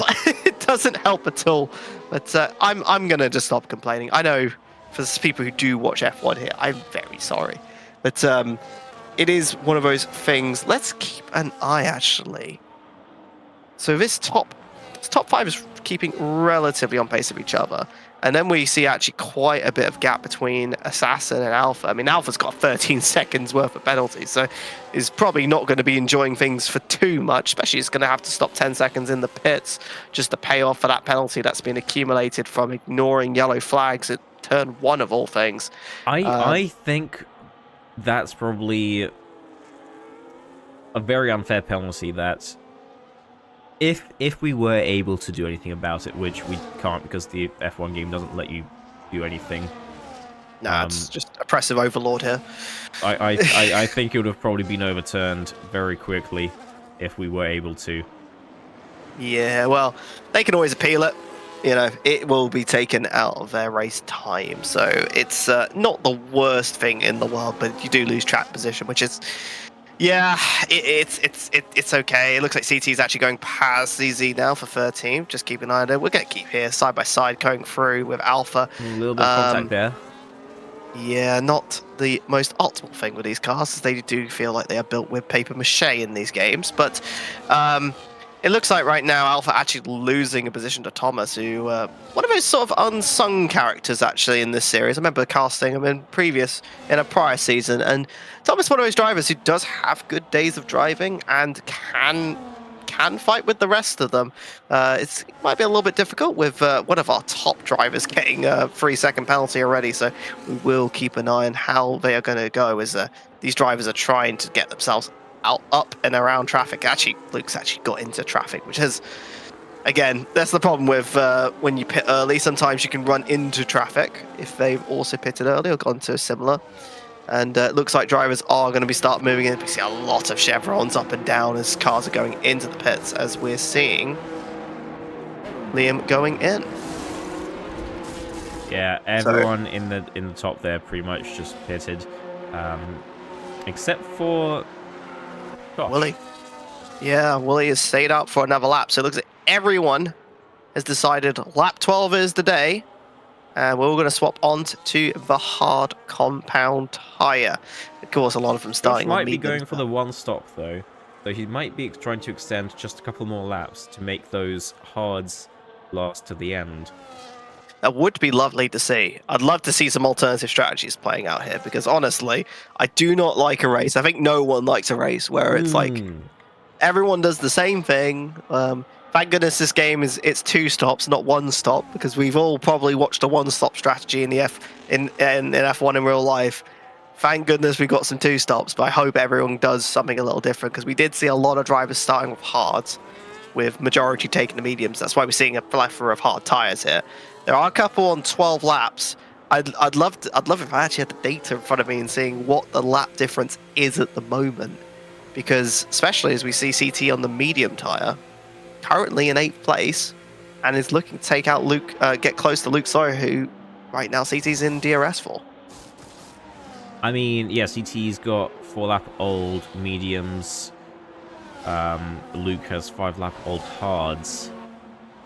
It doesn't help at all. But I'm gonna just stop complaining. I know for people who do watch F1 here, I'm very sorry. But it is one of those things. Let's keep an eye, actually. So this top five is keeping relatively on pace with each other. And then we see actually quite a bit of gap between Assassin and Alpha. I mean, Alpha's got 13 seconds worth of penalties, so he's probably not going to be enjoying things for too much, especially he's going to have to stop 10 seconds in the pits just to pay off for that penalty that's been accumulated from ignoring yellow flags at turn 1 of all things. I think that's probably a very unfair penalty that if we were able to do anything about it, which we can't because the F1 game doesn't let you do anything. Nah, it's just oppressive overlord here. I think it would have probably been overturned very quickly if we were able to. Yeah, well, they can always appeal it. You know, it will be taken out of their race time. So it's not the worst thing in the world, but you do lose track position, which is... Yeah, it's okay. It looks like CT is actually going past ZZ now for 13. Just keep an eye on it. We're going to keep here side by side going through with Alpha. A little bit of contact there. Yeah, not the most optimal thing with these cars, as they do feel like they are built with paper mache in these games. But it looks like right now Alpha actually losing a position to Thomas, who one of those sort of unsung characters actually in this series. I remember casting him in a prior season, and Thomas, one of those drivers who does have good days of driving and can fight with the rest of them. It might be a little bit difficult with one of our top drivers getting a 3-second penalty already, so we will keep an eye on how they are going to go as these drivers are trying to get themselves out, up and around traffic. Actually, Luke's actually got into traffic, which is, again, that's the problem with when you pit early. Sometimes you can run into traffic if they've also pitted early or gone to a similar. And it looks like drivers are going to start moving in. We see a lot of chevrons up and down as cars are going into the pits, as we're seeing Liam going in. Yeah, everyone in the top there pretty much just pitted, except for Willie. Yeah, Willie has stayed out for another lap. So it looks like everyone has decided lap 12 is the day. And we're all going to swap on to the hard compound tire. Of course, a lot of them starting Josh on might be mediums, going for the one stop though, so he might be trying to extend just a couple more laps to make those hards last to the end. That would be lovely to see. I'd love to see some alternative strategies playing out here, because honestly, I do not like a race. I think no one likes a race where it's like everyone does the same thing. Thank goodness this game it's 2 stops, not 1 stop, because we've all probably watched a 1-stop strategy in the in F1 in real life. Thank goodness we got some 2 stops, but I hope everyone does something a little different, because we did see a lot of drivers starting with hards, with majority taking the mediums. That's why we're seeing a plethora of hard tires here. There are a couple on 12 laps. I'd love if I actually had the data in front of me and seeing what the lap difference is at the moment, because especially as we see CT on the medium tire, currently in 8th place, and is looking to take out Luke, get close to Luke Sawyer, who right now CT's in DRS for. I mean, yeah, CT's got 4-lap old mediums. Luke has 5-lap old hards.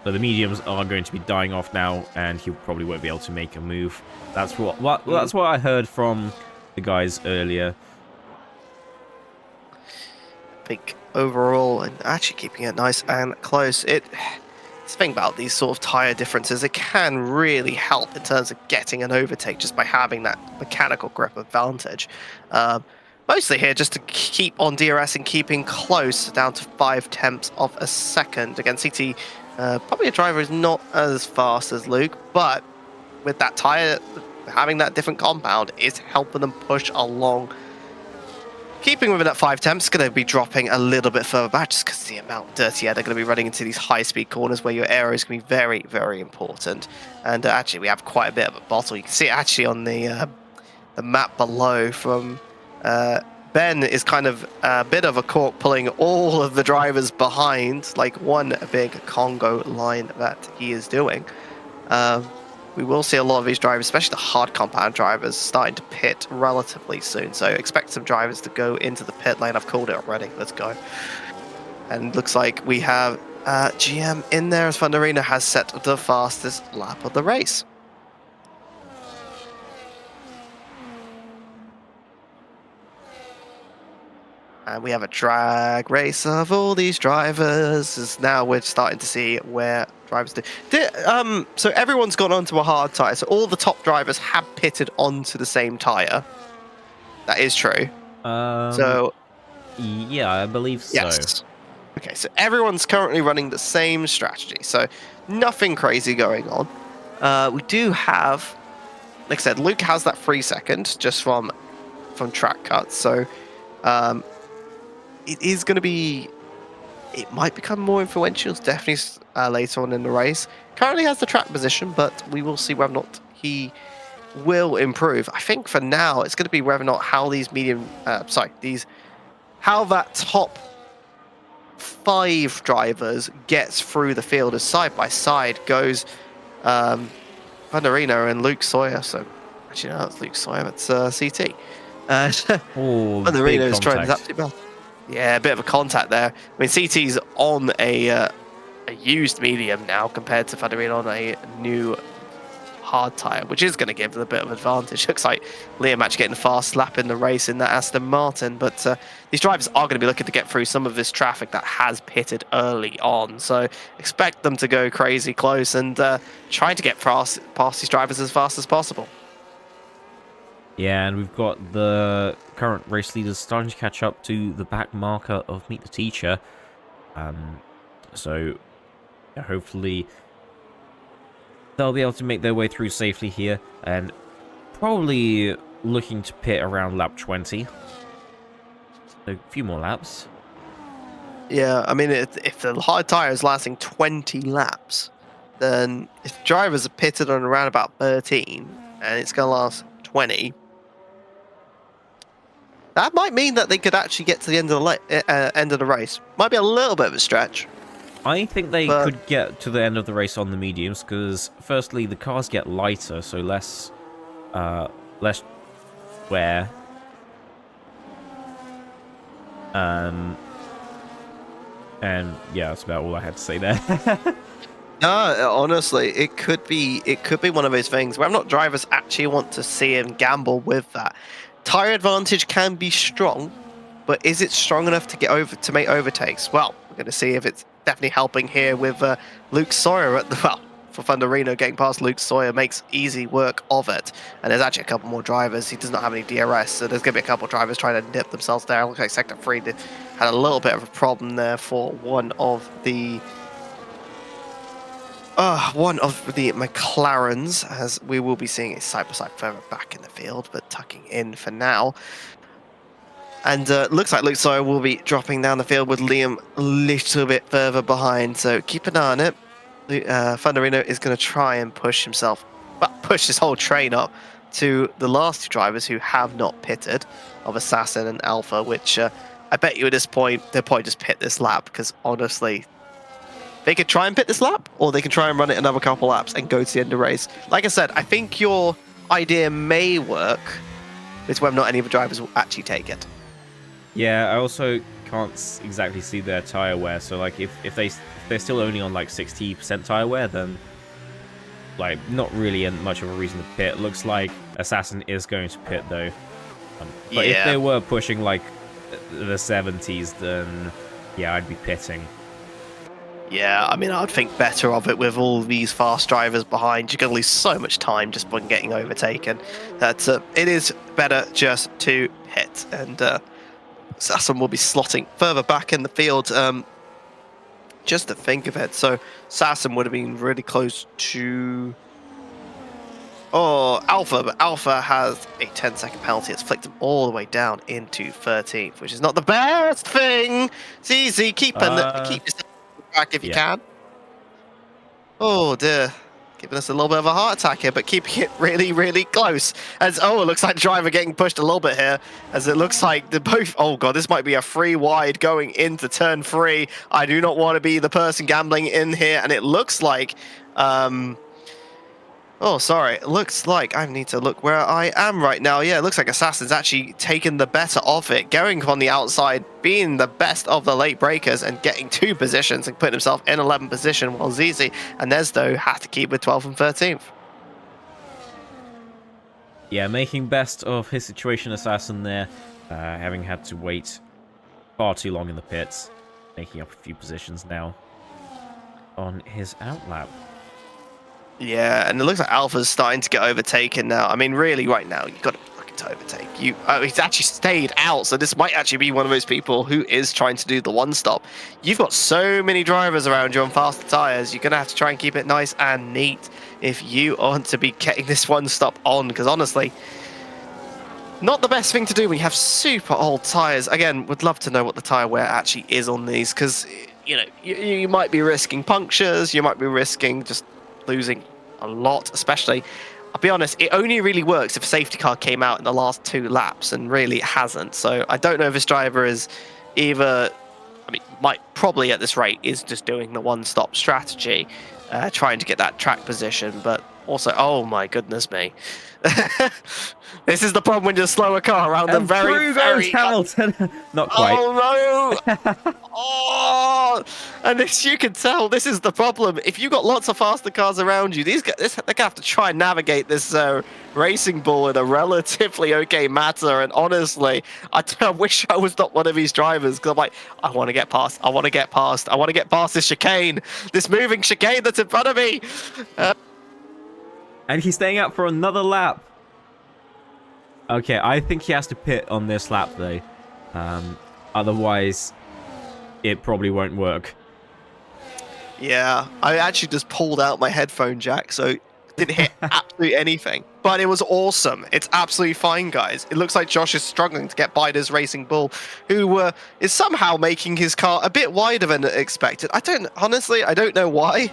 So the mediums are going to be dying off now, and he probably won't be able to make a move. That's that's what I heard from the guys earlier. I think overall, and actually keeping it nice and close, it's the thing about these sort of tyre differences, it can really help in terms of getting an overtake just by having that mechanical grip advantage. Mostly here just to keep on DRS and keeping close down to 0.5 of a second. Again, CT, probably a driver who's not as fast as Luke, but with that tyre, having that different compound is helping them push along Keeping within that 5 temps, going to be dropping a little bit further back just because the amount of dirty air they're going to be running into these high-speed corners where your aero is going to be very, very important. And actually, we have quite a bit of a bottle. You can see it actually on the map below from Ben is kind of a bit of a cork pulling all of the drivers behind, like one big Congo line that he is doing. We will see a lot of these drivers, especially the hard compound drivers, starting to pit relatively soon. So expect some drivers to go into the pit lane. I've called it already. Let's go. And looks like we have GM in there as Fundarina has set the fastest lap of the race. And we have a drag race of all these drivers. As now we're starting to see where drivers do. So everyone's gone onto a hard tyre. So all the top drivers have pitted onto the same tyre. That is true. So yeah, I believe so. yes. Okay, so everyone's currently running the same strategy. So nothing crazy going on. We do have, like I said, Luke has that 3 second just from track cuts. So it is going to be, it might become more influential. It's definitely later on in the race. Currently has the track position, but we will see whether or not he will improve. I think for now, it's going to be whether or not how these how that top 5 drivers gets through the field as side by side goes Vanderino and Luke Sawyer. So actually, no, it's Luke Sawyer. It's CT. Vanderino is trying his absolute best. Yeah, a bit of a contact there. I mean, CT's on a used medium now compared to Federer on a new hard tyre, which is going to give them a bit of advantage. Looks like Liam actually getting the fast lap in the race in that Aston Martin, but these drivers are going to be looking to get through some of this traffic that has pitted early on, so expect them to go crazy close and trying to get past these drivers as fast as possible. Yeah, and we've got the current race leaders starting to catch up to the back marker of Meet the Teacher. So yeah, hopefully they'll be able to make their way through safely here, and probably looking to pit around lap 20. So a few more laps. Yeah, I mean, if the hard tyre is lasting 20 laps, then if drivers are pitted on around about 13, and it's going to last 20, that might mean that they could actually get to the end of the race. Might be a little bit of a stretch. I think they could get to the end of the race on the mediums, because firstly, the cars get lighter, so less wear. And yeah, that's about all I had to say there. No, honestly, it could be one of those things where not drivers actually want to see and gamble with that. Tire advantage can be strong, but is it strong enough to make overtakes? Well, we're going to see if it's definitely helping here with Luke Sawyer at the for Fundarino getting past Luke Sawyer makes easy work of it. And there's actually a couple more drivers. He does not have any DRS, so there's going to be a couple of drivers trying to nip themselves there. It looks like Sector 3 had a little bit of a problem there for one of the McLarens, as we will be seeing it side by side further back in the field, but tucking in for now. And looks like Luke Sawyer will be dropping down the field with Liam a little bit further behind, so keep an eye on it. Fundarino is going to try and push this whole train up to the last 2 drivers who have not pitted, of Assassin and Alpha, which I bet you at this point, they'll probably just pit this lap, because honestly, they could try and pit this lap, or they can try and run it another couple laps and go to the end of the race. Like I said, I think your idea may work. It's whether or not any of the drivers will actually take it. Yeah, I also can't exactly see their tire wear. So, like, if they're still only on like 60% tire wear, then like not really much of a reason to pit. Looks like Assassin is going to pit though. But if they were pushing like the 70s, then yeah, I'd be pitting. Yeah, I mean, I'd think better of it with all these fast drivers behind. You're going to lose so much time just by getting overtaken. That it is better just to pit. And Sasson will be slotting further back in the field. Just to think of it. So Sasson would have been really close to Oh, Alpha, but Alpha has a 10-second penalty. It's flicked him all the way down into 13th, which is not the best thing. It's easy. Keep yourself on track if you Yeah. can. Oh dear. Giving us a little bit of a heart attack here, but keeping it really, really close. As it looks like the driver getting pushed a little bit here, as it looks like the both. Oh god, this might be a free wide going into turn 3. I do not want to be the person gambling in here, and it looks like. Oh, sorry. It looks like I need to look where I am right now. Yeah, it looks like Assassin's actually taken the better of it, going on the outside, being the best of the late breakers and getting 2 positions and putting himself in 11th position, while Zizi and Nesdo have to keep with 12th and 13th. Yeah, making best of his situation, Assassin there, having had to wait far too long in the pits, making up a few positions now on his outlap. Yeah, and it looks like Alpha's starting to get overtaken now. I mean, really, right now, you've got to fucking to overtake. He's actually stayed out, so this might actually be one of those people who is trying to do the one-stop. You've got so many drivers around you on faster tyres, you're going to have to try and keep it nice and neat if you want to be getting this one-stop on, because honestly, not the best thing to do when you have super old tyres. Again, would love to know what the tyre wear actually is on these, because, you know, you might be risking punctures, you might be risking just losing a lot, especially, I'll be honest, it only really works if a safety car came out in the last 2 laps, and really it hasn't. So I don't know if this driver is either, I mean, might probably at this rate is just doing the one-stop strategy, trying to get that track position, but also, oh my goodness me. This is the problem when you slow a car around the very Hamilton. Not quite. Oh no! Oh, and this, you can tell this is the problem. If you've got lots of faster cars around you, these guys, they have to try and navigate this racing ball in a relatively okay manner. And honestly, I wish I was not one of these drivers, because I'm like, I want to get past. I want to get past. I want to get past this chicane, this moving chicane that's in front of me. And he's staying out for another lap. Okay, I think he has to pit on this lap, though. Otherwise, it probably won't work. Yeah, I actually just pulled out my headphone jack, so it didn't hit absolutely anything. But it was awesome. It's absolutely fine, guys. It looks like Josh is struggling to get by this racing bull, who is somehow making his car a bit wider than expected. Honestly, I don't know why,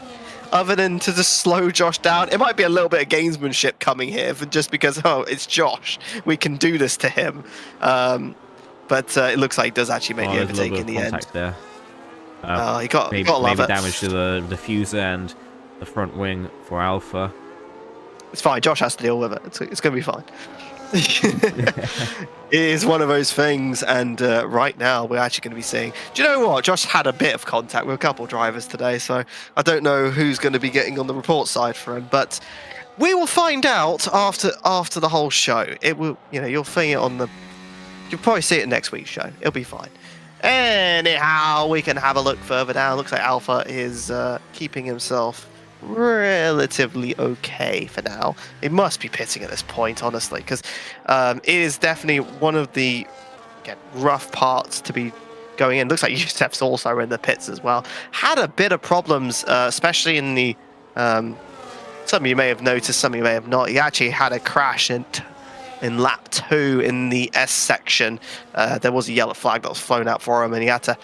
other than to just slow Josh down. It might be a little bit of gamesmanship coming here, just because, oh, it's Josh. We can do this to him. But it looks like he does actually make the overtake in the end. There. You got to love maybe it. damage to the diffuser and the front wing for Alpha. It's fine. Josh has to deal with it. It's going to be fine. It is one of those things, and right now we're actually going to be seeing. Do you know what? Josh had a bit of contact with a couple of drivers today, so I don't know who's going to be getting on the report side for him, but we will find out after the whole show. It will, you'll see it on the. You'll probably see it in next week's show. It'll be fine. Anyhow, we can have a look further down. Looks like Alpha is keeping himself relatively okay for now. It must be pitting at this point, honestly, because it is definitely one of the rough parts to be going in. Looks like Yusef's also in the pits as well. Had a bit of problems, especially in the some of you may have noticed, some of you may have not. He actually had a crash in lap 2 in the S section. There was a yellow flag that was flown out for him, and he had to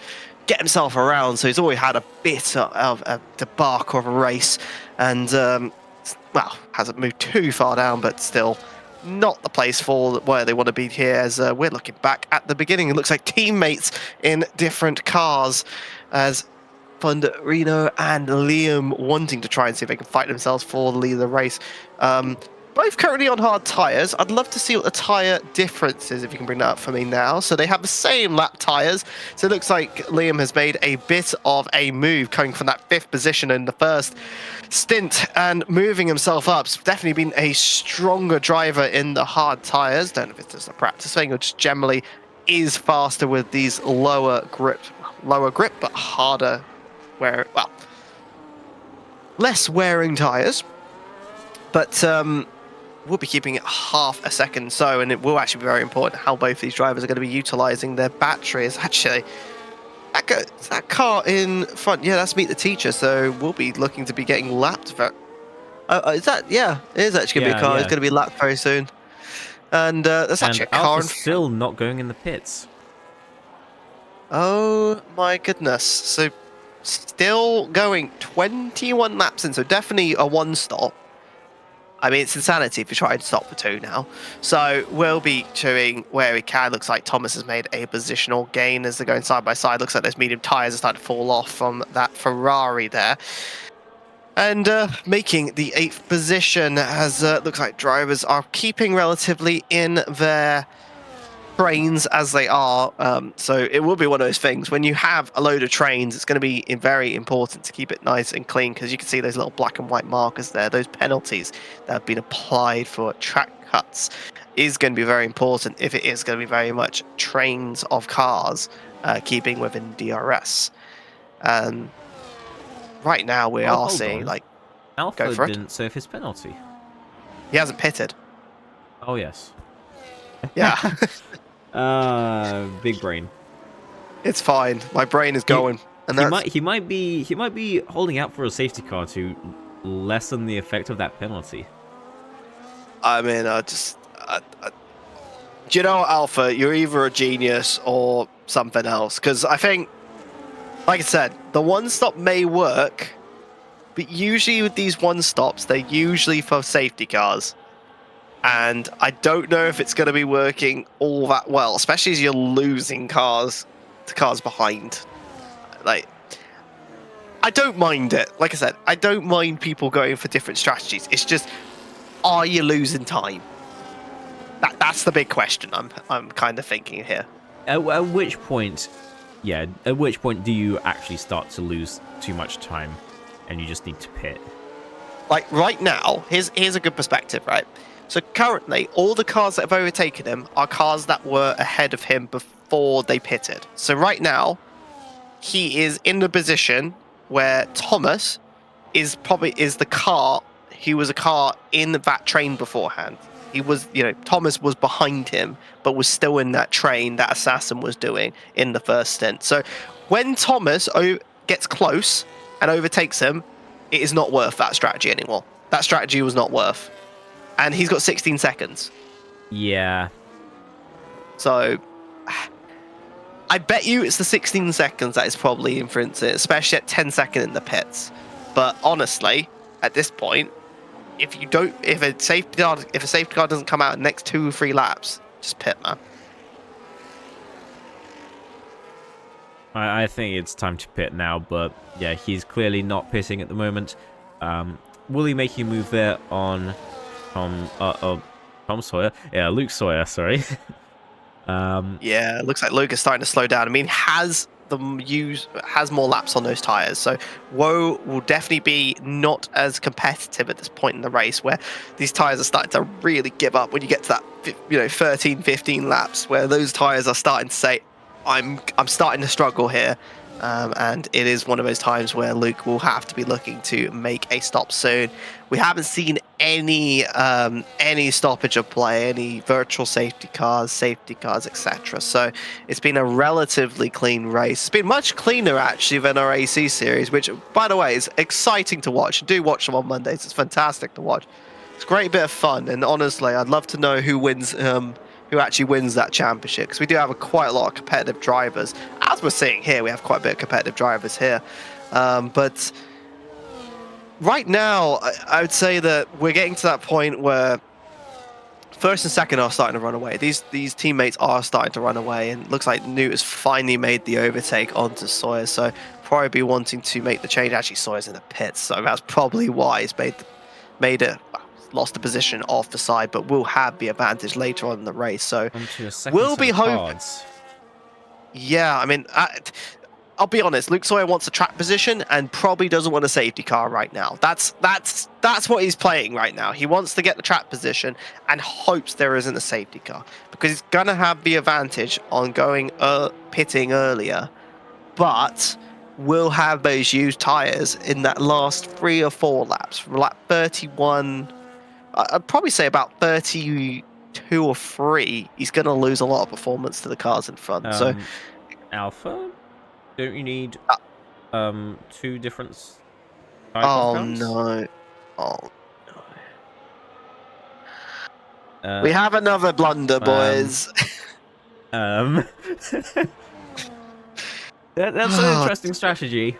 get himself around, so he's always had a bit of a debacle of a race, and well, hasn't moved too far down, but still not the place for where they want to be here. As we're looking back at the beginning, it looks like teammates in different cars, as Reno and Liam wanting to try and see if they can fight themselves for the lead of the race. Both currently on hard tyres. I'd love to see what the tyre difference is, if you can bring that up for me now. So they have the same lap tyres. So it looks like Liam has made a bit of a move, coming from that 5th position in the first stint and moving himself up. It's definitely been a stronger driver in the hard tyres. Don't know if it's just a practice thing or just generally is faster with these lower grip, but harder, less wearing tyres. But we'll be keeping it half a second so, and it will actually be very important how both these drivers are going to be utilising their batteries. Actually, that car in front, yeah, that's Meet the Teacher, so we'll be looking to be getting lapped Is that? Yeah, it is actually going to be a Yeah, car. It's yeah. going to be lapped very soon. And there's And actually a car Alpha's in front. still not going in the pits. Oh my goodness. So still going 21 laps in, so definitely a one stop. I mean, it's insanity if you try and stop for two now. So we'll be showing where we can. Looks like Thomas has made a positional gain as they're going side by side. Looks like those medium tyres are starting to fall off from that Ferrari there. And making the 8th position as looks like drivers are keeping relatively in their trains as they are. So it will be one of those things. When you have a load of trains, it's going to be very important to keep it nice and clean, because you can see those little black and white markers there. Those penalties that have been applied for track cuts is going to be very important if it is going to be very much trains of cars keeping within DRS. Right now we Oh, are hold seeing, on. like, go Alpha for it. didn't serve his penalty. He hasn't pitted. Oh, yes. Yeah. Big brain. It's fine. My brain is going. And He might be holding out for a safety car to lessen the effect of that penalty. I mean, do you know what, Alpha? You're either a genius or something else. Because I think, like I said, the one stop may work, but usually with these one stops, they're usually for safety cars. And I don't know if it's going to be working all that well, especially as you're losing cars to cars behind. Like, I don't mind it. Like I said, I don't mind people going for different strategies. It's just, are you losing time? That's the big question I'm kind of thinking here. At which point, at which point do you actually start to lose too much time and you just need to pit? Like right now, here's a good perspective, right? So currently, all the cars that have overtaken him are cars that were ahead of him before they pitted. So right now, he is in the position where Thomas is the car. He was a car in that train beforehand. He was, Thomas was behind him, but was still in that train that Assassin was doing in the first stint. So when Thomas gets close and overtakes him, it is not worth that strategy anymore. That strategy was not worth. And he's got 16 seconds. Yeah. So I bet you it's the 16 seconds that is probably influencing it, especially at 10 seconds in the pits. But honestly, at this point, if a safety car doesn't come out in the next 2 or 3 laps, just pit, man. I think it's time to pit now, but yeah, he's clearly not pitting at the moment. Will he make a move there on Tom Sawyer? Yeah, Luke Sawyer, sorry. Yeah, it looks like Luke is starting to slow down. I mean, has more laps on those tires, so Woe will definitely be not as competitive at this point in the race, where these tires are starting to really give up when you get to that 13 15 laps, where those tires are starting to say, I'm starting to struggle here. And it is one of those times where Luke will have to be looking to make a stop soon. We haven't seen any stoppage of play, any virtual safety cars, etc. So it's been a relatively clean race. It's been much cleaner actually than our AC series, which, by the way, is exciting to watch. Do watch them on Mondays. It's fantastic to watch. It's a great bit of fun, and honestly, I'd love to know who wins. Who actually wins that championship, because we do have quite a lot of competitive drivers. As we're seeing here, we have quite a bit of competitive drivers here. But right now, I would say that we're getting to that point where first and second are starting to run away. These teammates are starting to run away, and it looks like Newt has finally made the overtake onto Sawyer, so probably be wanting to make the change. Actually, Sawyer's in the pits, so that's probably why he's made it. Lost the position off the side, but will have the advantage later on in the race. So we'll be hoping. Yeah, I mean, I'll be honest. Luke Sawyer wants a track position and probably doesn't want a safety car right now. That's what he's playing right now. He wants to get the track position and hopes there isn't a safety car, because he's gonna have the advantage on going pitting earlier, but will have those used tires in that last 3 or 4 laps, from lap 31. I'd probably say about 32 or 3, he's going to lose a lot of performance to the cars in front. So, Alpha, don't you need 2 different oh no, We have another blunder, boys. That's an Oh, interesting strategy.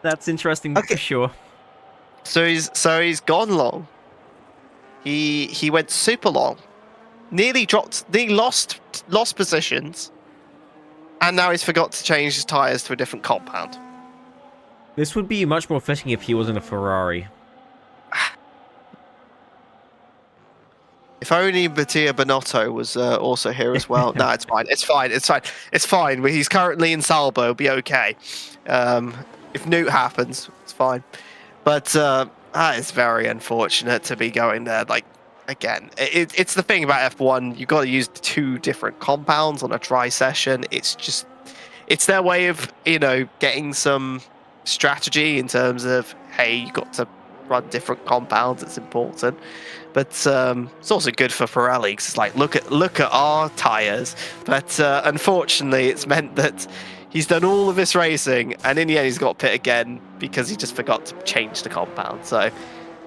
That's interesting okay. for sure. So he's gone long. He went super long. Nearly lost positions. And now he's forgot to change his tyres to a different compound. This would be much more fitting if he was in a Ferrari. If only Mattia Bonotto was also here as well. No, it's fine. It's fine. It's fine. It's fine. He's currently in Salbo. It'll be okay. If Newt happens, it's fine. But it's very unfortunate to be going there. Like, again, it's the thing about F1. You've got to use 2 different compounds on a dry session. It's their way of, getting some strategy in terms of, hey, you got to run different compounds. It's important. But it's also good for Pirelli because it's like, look at our tires. But unfortunately, it's meant that he's done all of this racing, and in the end, he's got to pit again because he just forgot to change the compound. So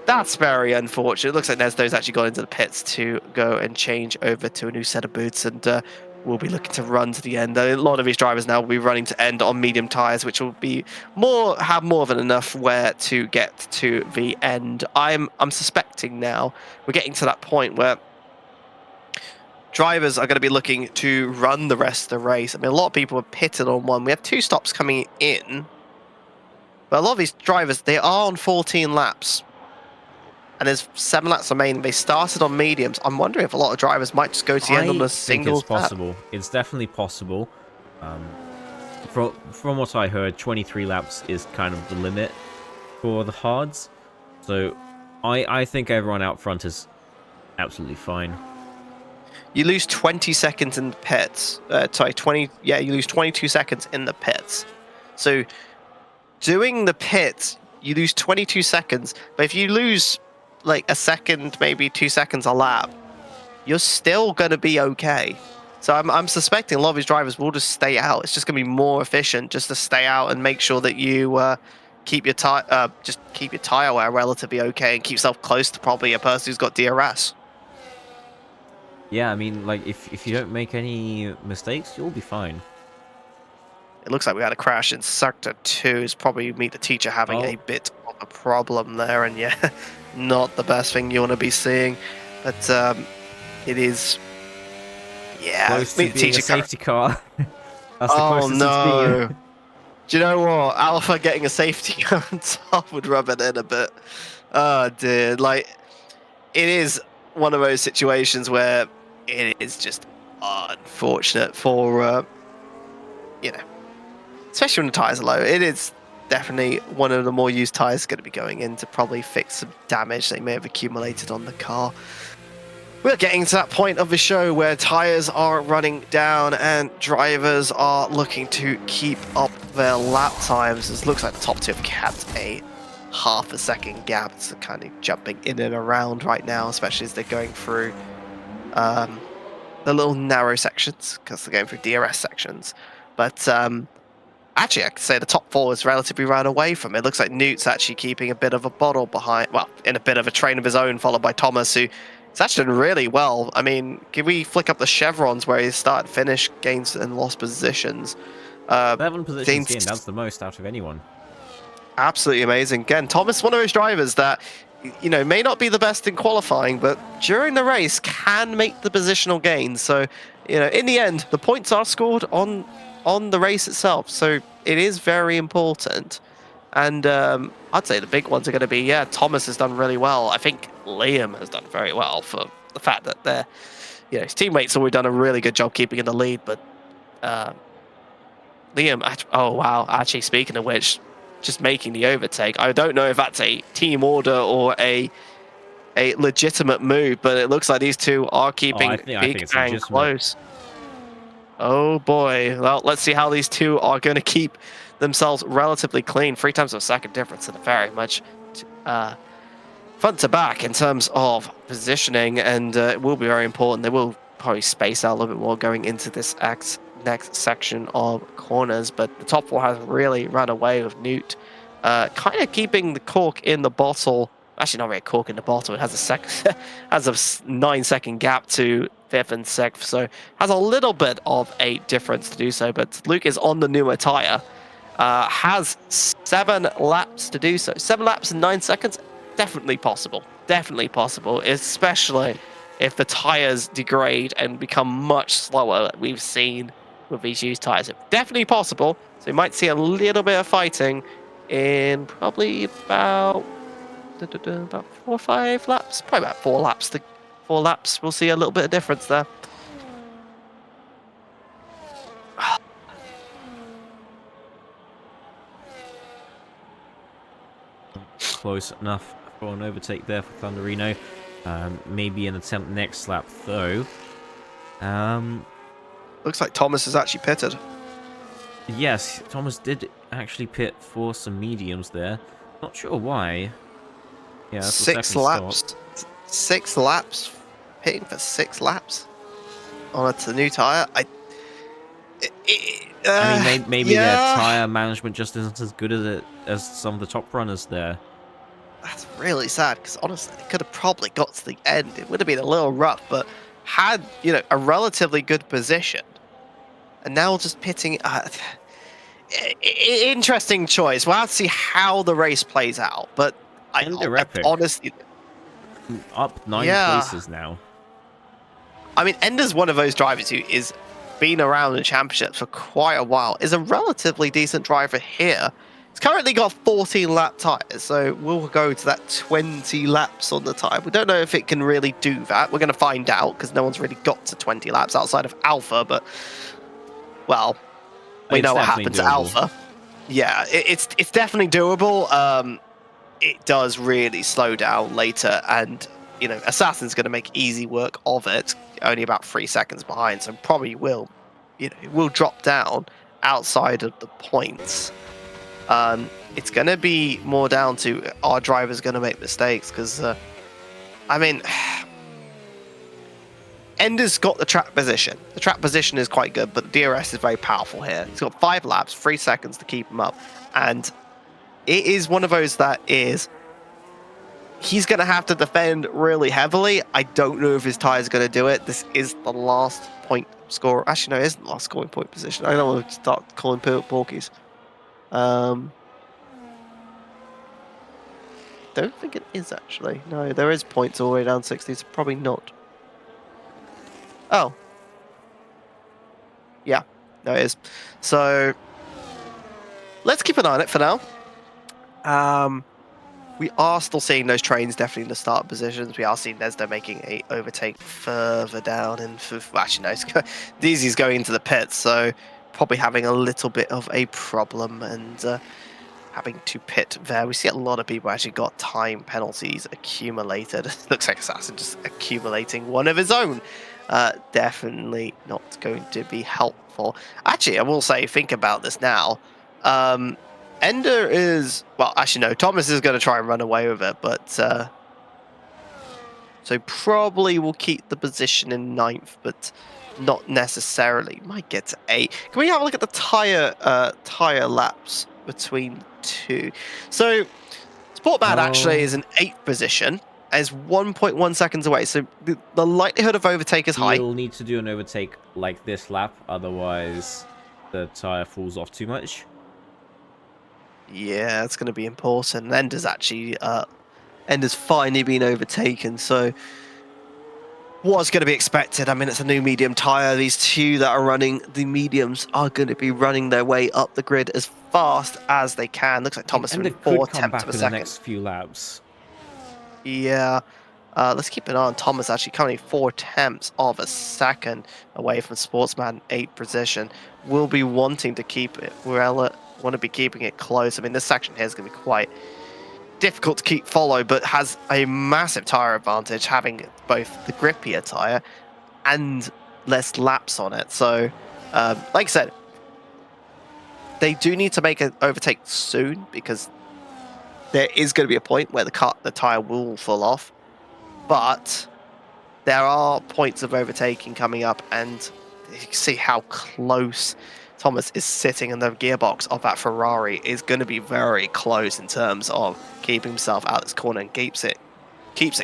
that's very unfortunate. It looks like Nesdo's actually gone into the pits to go and change over to a new set of boots, and will be looking to run to the end. A lot of these drivers now will be running to end on medium tires, which will be have more than enough wear to get to the end. I'm suspecting now we're getting to that point where drivers are going to be looking to run the rest of the race. I mean, a lot of people are pitted on one. We have 2 stops coming in, but a lot of these drivers, they are on 14 laps. And there's 7 laps remaining. They started on mediums. I'm wondering if a lot of drivers might just go to the end on a single it's possible. lap. It's definitely possible. From what I heard, 23 laps is kind of the limit for the hards. So I think everyone out front is absolutely fine. You lose 20 seconds in the pits. You lose 22 seconds in the pits. So doing the pits, you lose 22 seconds. But if you lose like a second, maybe 2 seconds a lap, you're still going to be okay. So I'm suspecting a lot of these drivers will just stay out. It's just going to be more efficient just to stay out and make sure that you keep your tire wear relatively okay and keep yourself close to probably a person who's got DRS. Yeah, I mean, like, if you don't make any mistakes, you'll be fine. It looks like we had a crash in Sector 2. It's probably me, the teacher, having a bit of a problem there. And yeah, not the best thing you want to be seeing. But it is... Yeah, close to being a safety car. That's the closest no. it's been. Do you know what? Alpha getting a safety car on top would rub it in a bit. Oh, dear. Like, it is one of those situations where it is just unfortunate for, especially when the tyres are low. It is definitely one of the more used tyres going to be going in to probably fix some damage they may have accumulated on the car. We're getting to that point of the show where tyres are running down and drivers are looking to keep up their lap times. It looks like the top 2 have kept a half a second gap. It's kind of jumping in and around right now, especially as they're going through the little narrow sections because they're going through DRS sections. But actually, I could say the top 4 is relatively ran away from it. It looks like Newt's actually keeping a bit of a bottle behind, well, in a bit of a train of his own, followed by Thomas, who is actually doing really well. I mean, can we flick up the chevrons where he start, finish, gains, and lost positions? 7 positions gained, that's the most out of anyone. Absolutely amazing. Again, Thomas, one of those drivers that, may not be the best in qualifying, but during the race can make the positional gains. So, in the end, the points are scored on the race itself. So it is very important. And I'd say the big ones are going to be, Thomas has done really well. I think Liam has done very well for the fact that his teammates have already done a really good job keeping in the lead. But Liam, oh wow, actually speaking of which, just making the overtake. I don't know if that's a team order or a legitimate move, but it looks like these two are keeping big and close. Oh boy. Well, let's see how these two are going to keep themselves relatively clean. 3 times a second difference and very much front to back in terms of positioning, and it will be very important. They will probably space out a little bit more going into this next section of corners, but the top 4 has really run away with Newt kind of keeping the cork in the bottle Actually, not really a cork in the bottom. It has has a 9-second gap to 5th and 6th, so has a little bit of a difference to do so. But Luke is on the newer tire, has 7 laps to do so. 7 laps in 9 seconds, definitely possible. Definitely possible, especially if the tires degrade and become much slower, like we've seen with these used tires. It's definitely possible. So you might see a little bit of fighting in probably about 4 or 5 laps. Probably about 4 laps. 4 laps, we'll see a little bit of difference there. Close enough for an overtake there for Thunderino. Maybe an attempt next lap though. Looks like Thomas is actually pitted. Yes, Thomas did actually pit for some mediums there. Not sure why. Yeah, that's 6 laps. Stop. 6 laps. Pitting for 6 laps on a new tire. I mean, maybe their tire management just isn't as good as some of the top runners there. That's really sad because honestly, it could have probably got to the end. It would have been a little rough, but had a relatively good position, and now just pitting. Interesting choice. We'll have to see how the race plays out, but I honestly up 9 places now. I mean, Ender's one of those drivers who is been around the championships for quite a while. Is a relatively decent driver here. He's currently got 14 lap tires, so we'll go to that 20 laps on the tire. We don't know if it can really do that. We're going to find out because no one's really got to 20 laps outside of Alpha, but well, we know what happened to Alpha. Yeah, it's definitely doable. It does really slow down later, and Assassin's going to make easy work of it. Only about 3 seconds behind, so probably will drop down outside of the points. It's going to be more down to our drivers going to make mistakes because, I mean, Ender's got the track position. The track position is quite good, but the DRS is very powerful here. He's got 5 laps, 3 seconds to keep him up, and it is one of those that is. He's going to have to defend really heavily. I don't know if his tire is going to do it. This is the last point score. Actually, no, it isn't the last scoring point position. I don't want to start calling porkies. Don't think it is, actually. No, there is points all the way down 60, so probably not. Oh. Yeah, no, it is. So, let's keep an eye on it for now. We are still seeing those trains definitely in the start positions. We are seeing Nesdo making a overtake further down, and actually no, Deezy's going into the pits, so probably having a little bit of a problem and having to pit there. We see a lot of people actually got time penalties accumulated. Looks like Assassin just accumulating one of his own. Definitely not going to be helpful. Actually, I will say, think about this now. Ender is, well, actually no, Thomas is going to try and run away with it, but so probably will keep the position in 9th, but not necessarily. Might get to 8. Can we have a look at the tire laps between the two? So Sportman actually is in 8th position, is 1.1 seconds away, so the likelihood of overtake is high. You'll need to do an overtake like this lap, otherwise the tire falls off too much. Yeah, it's going to be important. Ender's actually, Ender's finally been overtaken, so what's going to be expected? I mean, it's a new medium tyre. These two that are running the mediums are going to be running their way up the grid as fast as they can. Looks like Thomas in 4 tenths of a second. The next few laps. Yeah. Let's keep an eye on Thomas actually currently 4 tenths of a second away from Sportsman 8th position. We'll be wanting to keep it. Want to be keeping it close. I mean, this section here is going to be quite difficult to keep follow, but has a massive tyre advantage, having both the grippier tyre and less laps on it. So, like I said, they do need to make an overtake soon because there is going to be a point where the tyre will fall off. But there are points of overtaking coming up, and you can see how close Thomas is sitting in the gearbox of that Ferrari is going to be very close in terms of keeping himself out of this corner and keeps it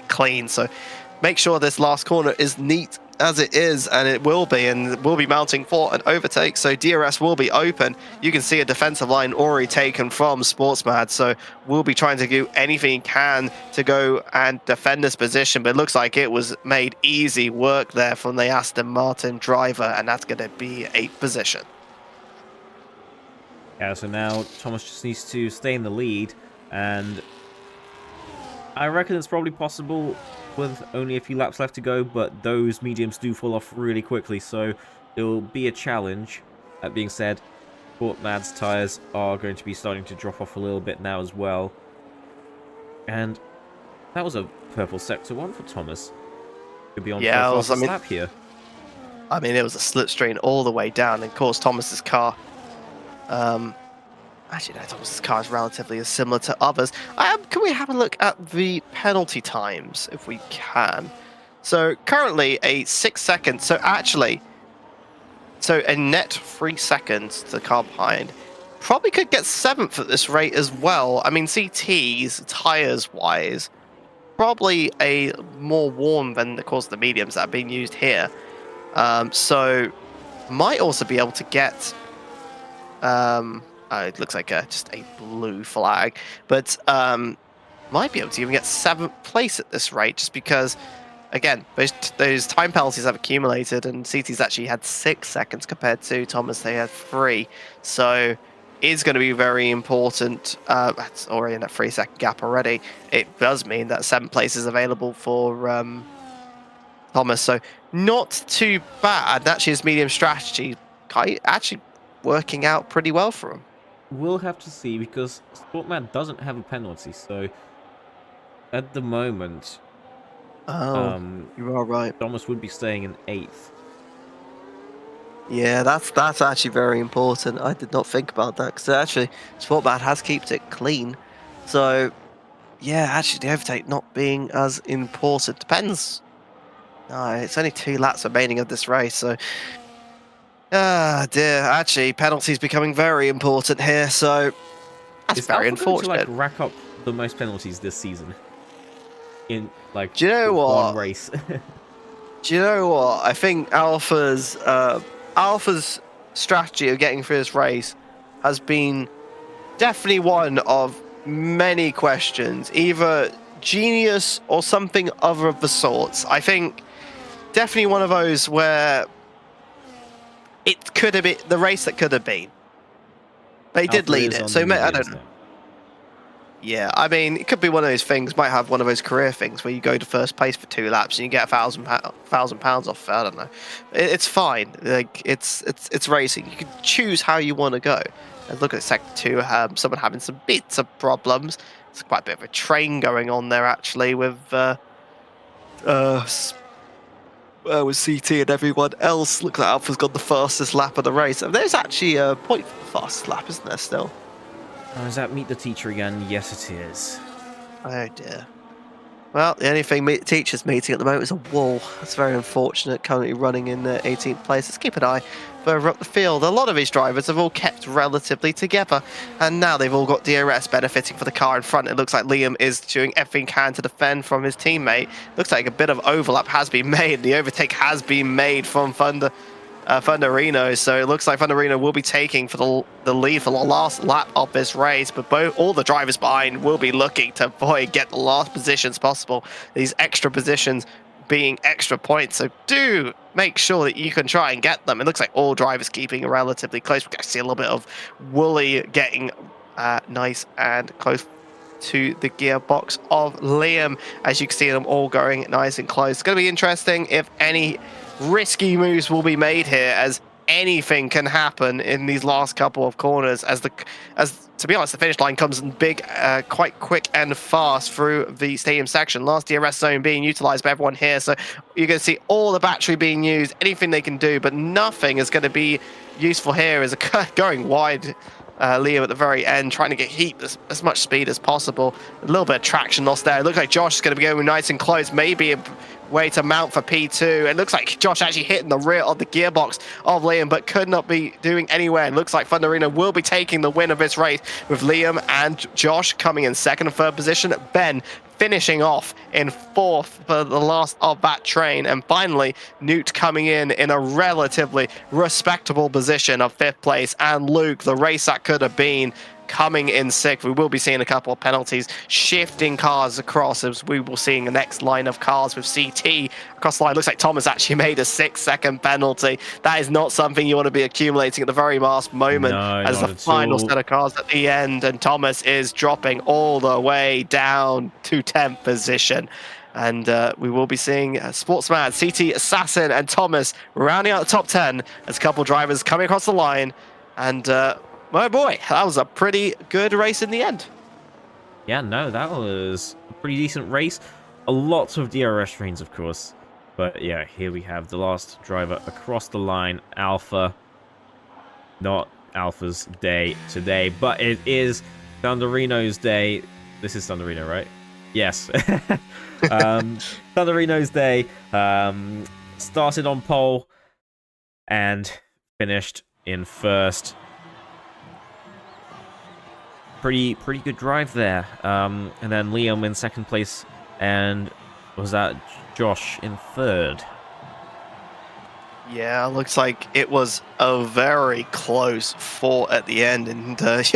clean. So make sure this last corner is neat as it is, and it will be, and we'll be mounting for an overtake. So DRS will be open. You can see a defensive line already taken from Sportsmad, so we'll be trying to do anything he can to go and defend this position, but it looks like it was made easy work there from the Aston Martin driver, and that's going to be 8th position. Yeah, so now Thomas just needs to stay in the lead, and I reckon it's probably possible with only a few laps left to go, but those mediums do fall off really quickly, so it will be a challenge. That being said, Sportmad's tyres are going to be starting to drop off a little bit now as well. And that was a purple sector 1 for Thomas. Could be on for a fastest lap here. I mean, it was a slipstream all the way down, and of course Thomas's car... Actually, no, Thomas's car is relatively similar to others. Can we have a look at the penalty times, if we can? So currently a 6 seconds. So actually, a net 3 seconds to the car behind. Probably could get 7th at this rate as well. I mean, CTs, tires-wise, probably a more warm than, of course, the mediums that are being used here. So might also be able to get... it looks like just a blue flag, but might be able to even get 7th place at this rate, just because, again, those time penalties have accumulated, and CT's actually had 6 seconds compared to Thomas, they had 3. So is going to be very important. That's already in that 3-second gap already. It does mean that 7th place is available for Thomas, so not too bad. Actually, his medium strategy actually working out pretty well for him. We'll have to see, because Sportman doesn't have a penalty, so at the moment, you are right. Thomas would be staying in 8th. Yeah, that's actually very important. I did not think about that, because actually Sportman has kept it clean. So yeah, actually the overtake not being as important. Depends. No, it's only 2 laps remaining of this race, so ah dear. Actually, penalties becoming very important here, so that's very unfortunate. To, like, rack up the most penalties this season in, like, do you know what? one race. Do you know what? I think Alpha's strategy of getting through this race has been definitely one of many questions, either genius or something other of the sorts. I think definitely one of those where it could have been the race that could have been. They did lead it, so I don't know. Yeah, I mean, it could be one of those things. Might have one of those career things where you go to first place for 2 laps and you get £1,000 off. I don't know. It's fine. Like it's racing. You can choose how you want to go. And look at sector 2. Someone having some bits of problems. It's quite a bit of a train going on there actually with CT and everyone else. Look like Alpha's got the fastest lap of the race. And there's actually a point for the fastest lap, isn't there still? Oh, is that Meet the Teacher again? Yes, it is. Oh dear. Well, the only thing teachers meeting at the moment is a wall. That's very unfortunate, currently running in 18th place. Let's keep an eye further up the field. A lot of these drivers have all kept relatively together, and now they've all got DRS benefiting for the car in front. It looks like Liam is doing everything he can to defend from his teammate. Looks like a bit of overlap has been made. The overtake has been made from Thunderino, so it looks like Thunderino will be taking for the lead for the last lap of this race, but all the drivers behind will be looking to get the last positions possible. These extra positions being extra points, so do make sure that you can try and get them. It looks like all drivers keeping relatively close. We can see a little bit of Wooly getting nice and close to the gearbox of Liam, as you can see them all going nice and close. It's going to be interesting if any risky moves will be made here, as anything can happen in these last couple of corners, as to be honest, the finish line comes in big, quite quick and fast through the stadium section. Last DRS zone being utilized by everyone here, so you're going to see all the battery being used, anything they can do, but nothing is going to be useful here. Is going wide. Liam at the very end trying to get as much speed as possible. A little bit of traction lost there. It looks like Josh is going to be going nice and close. Maybe way to mount for P2. It looks like Josh actually hitting the rear of the gearbox of Liam, but could not be doing anywhere. It looks like Thunderino will be taking the win of this race, with Liam and Josh coming in second and third position. Ben finishing off in fourth for the last of that train. And finally, Newt coming in a relatively respectable position of fifth place. And Luke, the race that could have been, coming in sixth. We will be seeing a couple of penalties, shifting cars across, as we will see the next line of cars with CT across the line. Looks like Thomas actually made a 6-second penalty. That is not something you want to be accumulating at the very last moment, no, as the final set of cars at the end, and Thomas is dropping all the way down to 10th position. And we will be seeing Sportsman, CT, Assassin, and Thomas rounding out the top 10 as a couple drivers coming across the line. And my boy, that was a pretty good race in the end. Yeah, no, that was a pretty decent race. A lot of DRS trains, of course. But yeah, here we have the last driver across the line, Alpha. Not Alpha's day today, but it is Thunderino's day. This is Thunderino, right? Yes. Thunderino's day. Started on pole and finished in first. Pretty good drive there. And then Liam in second place, and was that Josh in third? Yeah, looks like it was a very close fought at the end, and there was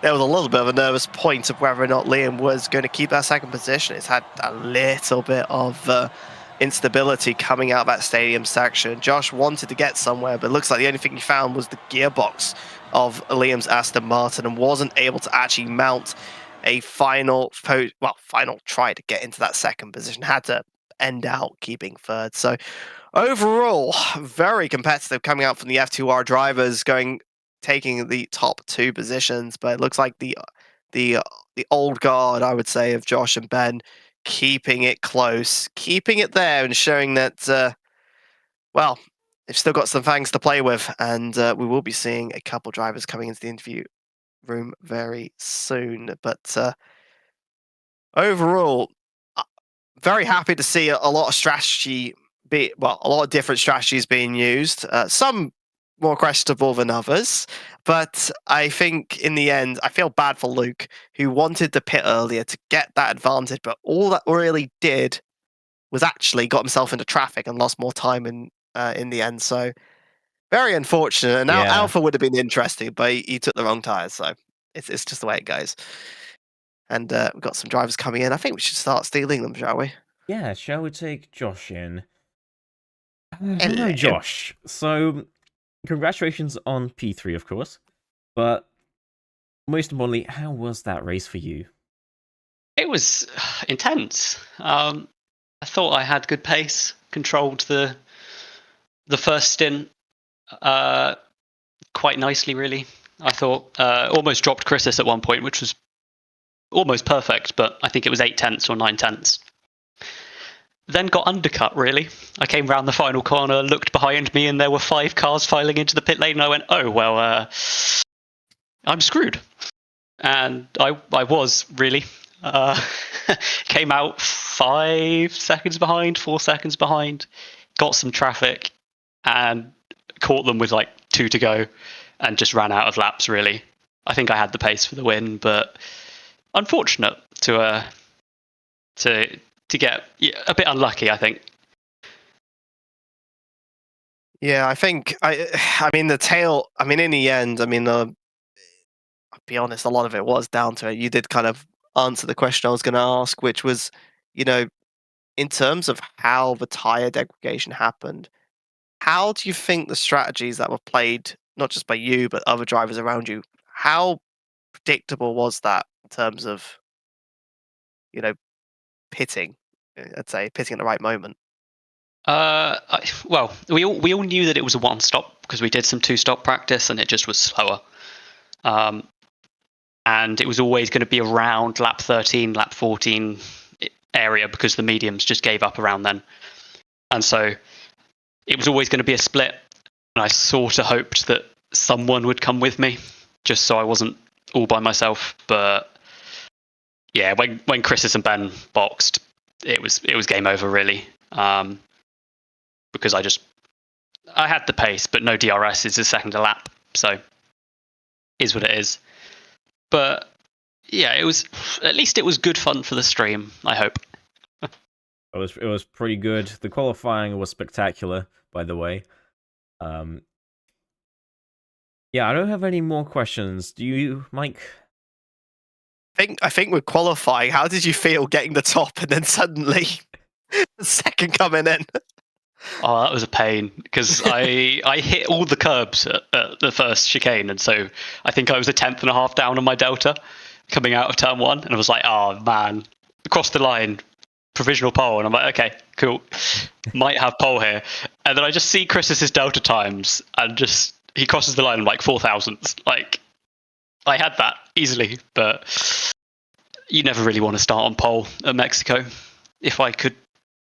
a little bit of a nervous point of whether or not Liam was going to keep that second position. It's had a little bit of instability coming out of that stadium section. Josh wanted to get somewhere, but it looks like the only thing he found was the gearbox of Liam's Aston Martin, and wasn't able to actually mount a final try to get into that second position. Had to end out keeping third. So overall, very competitive coming out from the F2R drivers, taking the top two positions. But it looks like the old guard, I would say, of Josh and Ben, keeping it close, keeping it there, and showing that well, they've still got some things to play with. And we will be seeing a couple drivers coming into the interview room very soon. But overall, very happy to see a lot of strategy a lot of different strategies being used. Some more questionable than others, but I think in the end, I feel bad for Luke, who wanted to pit earlier to get that advantage, but all that really did was actually got himself into traffic and lost more time in the end. So very unfortunate. And now Yeah. Alpha would have been interesting, but he took the wrong tires. So it's just the way it goes. And we've got some drivers coming in. I think we should start stealing them, shall we? Yeah, shall we take Josh in? Hello. Hello, Josh. So, congratulations on P3, of course. But most importantly, how was that race for you? It was intense. I thought I had good pace, controlled the first stint quite nicely, really. I thought almost dropped Chris's at one point, which was almost perfect, but I think it was 8/10 or 9/10. Then got undercut, really. I came round the final corner, looked behind me, and there were 5 cars filing into the pit lane, and I went, oh, well, I'm screwed. And I was, really. Came out 5 seconds behind, 4 seconds behind, got some traffic, and caught them with like 2 to go, and just ran out of laps, really. I think I had the pace for the win, but unfortunate to get a bit unlucky, I think. Yeah, I think in the end, I'll be honest, a lot of it was down to it. You did kind of answer the question I was going to ask, which was, in terms of how the tire degradation happened, how do you think the strategies that were played, not just by you, but other drivers around you, how predictable was that in terms of, pitting? I'd say pitting at the right moment. Well, we all knew that it was a one stop because we did some 2-stop practice and it just was slower. And it was always going to be around lap 13, lap 14 area because the mediums just gave up around then. And so it was always going to be a split. And I sort of hoped that someone would come with me just so I wasn't all by myself. But yeah, when Chris and Ben boxed, it was game over, really. because I had the pace, but no DRS is a second a lap, so is what it is. But yeah, it was good fun for the stream, I hope. It was pretty good. The qualifying was spectacular, by the way. Yeah, I don't have any more questions. Do you, Mike? I think with qualifying, how did you feel getting the top and then suddenly the second coming in? Oh, that was a pain because I hit all the curbs at the first chicane, and so I think I was a tenth and a half down on my delta coming out of turn 1, and I was like, oh man, across the line, provisional pole, and I'm like, okay, cool, might have pole here, and then I just see Chris's delta times, and just he crosses the line in like 4,000s. Like, I had that easily, but you never really want to start on pole at Mexico. If I could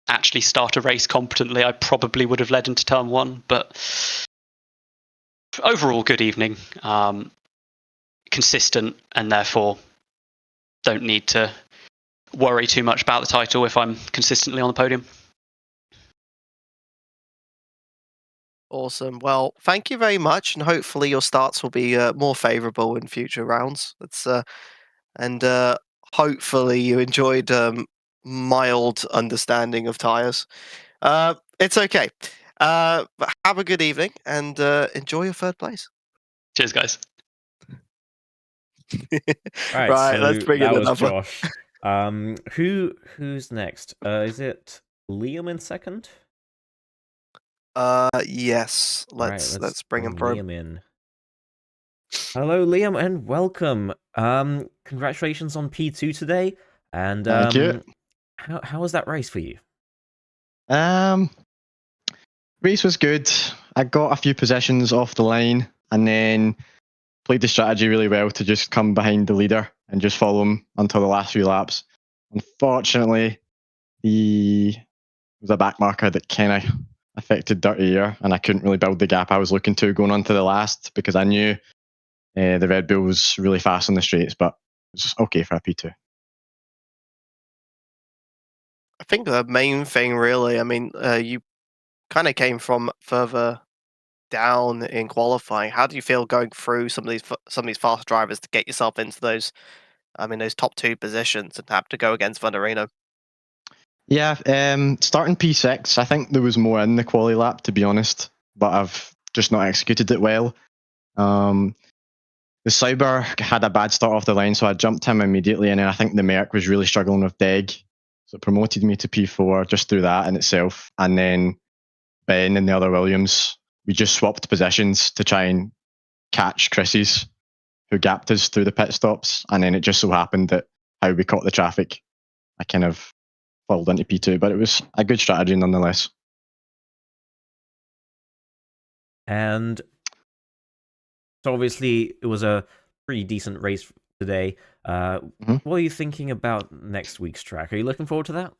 actually start a race competently, I probably would have led into turn 1, but overall, good evening. Consistent, and therefore don't need to worry too much about the title if I'm consistently on the podium. Awesome. Well, thank you very much, and hopefully your starts will be more favourable in future rounds. And hopefully you enjoyed mild understanding of tyres. It's okay. But have a good evening and enjoy your third place. Cheers, guys. Right, so let's bring in that was another. Josh. Who's next? Is it Liam in second? Yes. Let's bring him through. Liam in. Hello, Liam, and welcome. Congratulations on P2 today. And Thank you. How was that race for you? Race was good. I got a few positions off the line and then played the strategy really well to just come behind the leader and just follow him until the last few laps. Unfortunately, there was a back marker that kind of affected Dirty Air, and I couldn't really build the gap I was looking to going on to the last because I knew the Red Bull was really fast on the straights, but it was okay for a P2. I think the main thing, really, I mean, you kind of came from further down in qualifying. How do you feel going through some of these fast drivers to get yourself into those top 2 positions and have to go against Vanderino? Yeah, starting P6, I think there was more in the quali lap, to be honest, but I've just not executed it well. The Cyber had a bad start off the line, so I jumped him immediately, and then I think the Merc was really struggling with Deg, so it promoted me to P4 just through that in itself. And then Ben and the other Williams, we just swapped positions to try and catch Chris's, who gapped us through the pit stops, and then it just so happened that how we caught the traffic, I kind of falled into P2, but it was a good strategy nonetheless. And so obviously it was a pretty decent race today. What are you thinking about next week's track? Are you looking forward to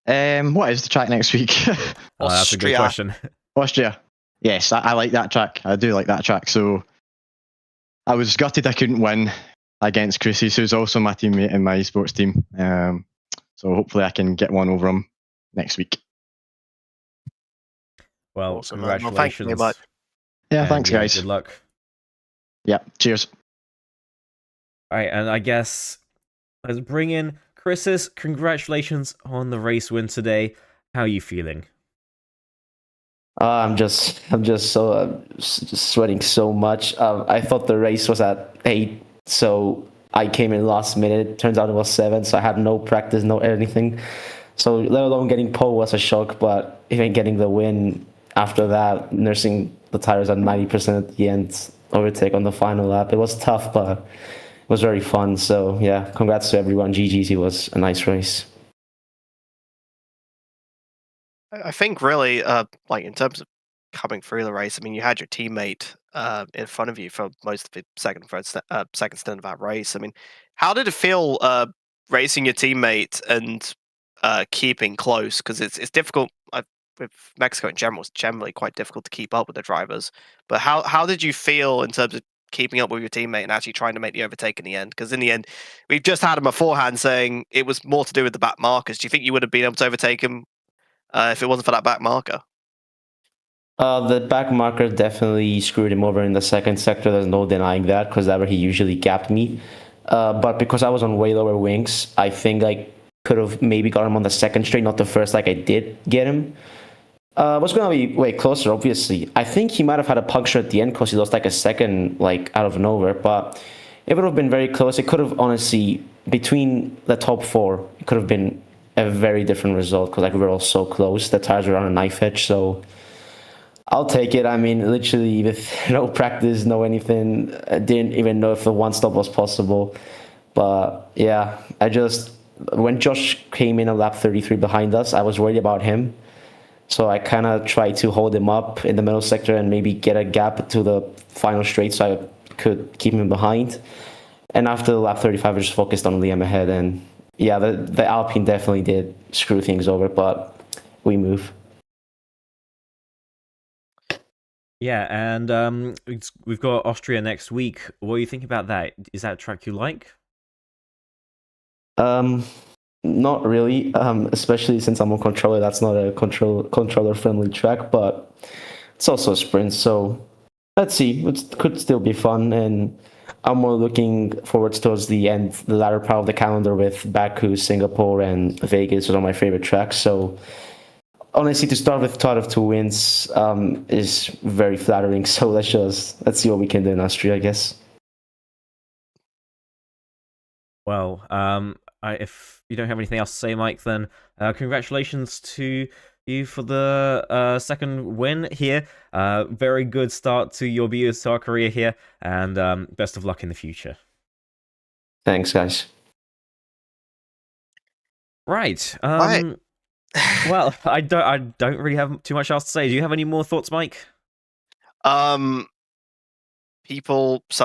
that? What is the track next week? That's a good question. Austria. Yes, I like that track. I do like that track. So I was gutted I couldn't win against Chrissy, who's also my teammate in my esports team. So hopefully I can get one over him next week. Well, awesome, congratulations. Well, thank you very much. Yeah, thanks, guys. Good luck. Yeah, cheers. All right, and I guess let's bring in Chris's. Congratulations on the race win today. How are you feeling? I'm just so sweating so much. I thought the race was at 8, so I came in last minute. Turns out it was 7, so I had no practice, no anything. So let alone getting pole was a shock, but even getting the win after that, nursing the tires at 90% at the end, overtake on the final lap. It was tough, but it was very fun. So yeah, congrats to everyone. GG's, it was a nice race. I think really, in terms of coming through the race, I mean, you had your teammate in front of you for most of the second stint of that race. I mean, how did it feel racing your teammate and keeping close? Because it's difficult with Mexico in general. It's generally quite difficult to keep up with the drivers. But how did you feel in terms of keeping up with your teammate and actually trying to make the overtake in the end? Because in the end, we've just had him beforehand saying it was more to do with the back markers. Do you think you would have been able to overtake him if it wasn't for that back marker. The back marker definitely screwed him over in the second sector. There's no denying that, because that's where he usually gapped me. But because I was on way lower wings, I think I could have maybe got him on the second straight, not the first like I did get him. It was going to be way closer, obviously. I think he might have had a puncture at the end because he lost like a second, like out of nowhere. But it would have been very close. It could have honestly, between the top four, it could have been a very different result because like we were all so close. The tires were on a knife edge, so I'll take it. I mean, literally with no practice, no anything. I didn't even know if the one stop was possible. But yeah, when Josh came in a lap 33 behind us, I was worried about him. So I kind of tried to hold him up in the middle sector and maybe get a gap to the final straight so I could keep him behind. And after the lap 35, I just focused on Liam ahead. And yeah, the Alpine definitely did screw things over, but we move. Yeah, and we've got Austria next week. What do you think about that? Is that a track you like? Not really, especially since I'm on controller. That's not a controller-friendly track, but it's also a sprint, so let's see. It could still be fun, and I'm more looking forward towards the end, the latter part of the calendar with Baku, Singapore, and Vegas, which are my favorite tracks. So honestly, to start with thought of 2 wins is very flattering. So let's see what we can do in Austria, I guess. Well, if you don't have anything else to say, Mike, then congratulations to you for the second win here. Very good start to your BUSR career here, and best of luck in the future. Thanks, guys. Right. Right. Well, I don't really have too much else to say. Do you have any more thoughts, Mike? Some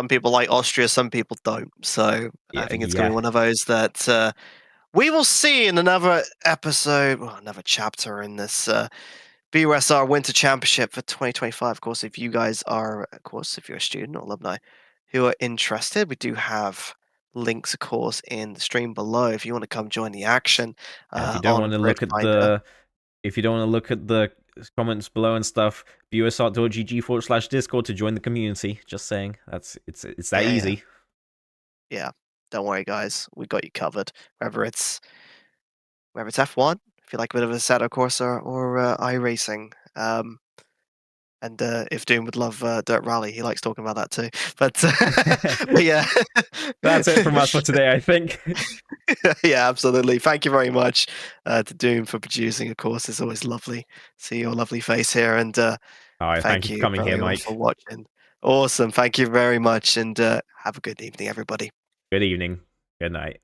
people like Austria, some people don't. So I think it's going to be one of those that we will see in another episode, well, another chapter in this BUSR Winter Championship for 2025. Of course, if you guys are, if you're a student or alumni who are interested, we do have links, of course, in the stream below if you want to come join the action. If you don't want to look at the comments below and stuff, busr.gg/Discord to join the community. Just saying, it's that easy. Yeah, don't worry, guys. We got you covered. Whether it's F1, if you like a bit of Assetto Corsa or iRacing. And if Doom would love Dirt Rally, he likes talking about that too. But yeah, that's it from us for today, I think. Yeah, absolutely. Thank you very much to Doom for producing. Of course, it's always lovely to see your lovely face here, and thank you for coming here, Mike. For watching. Awesome. Thank you very much, and have a good evening, everybody. Good evening. Good night.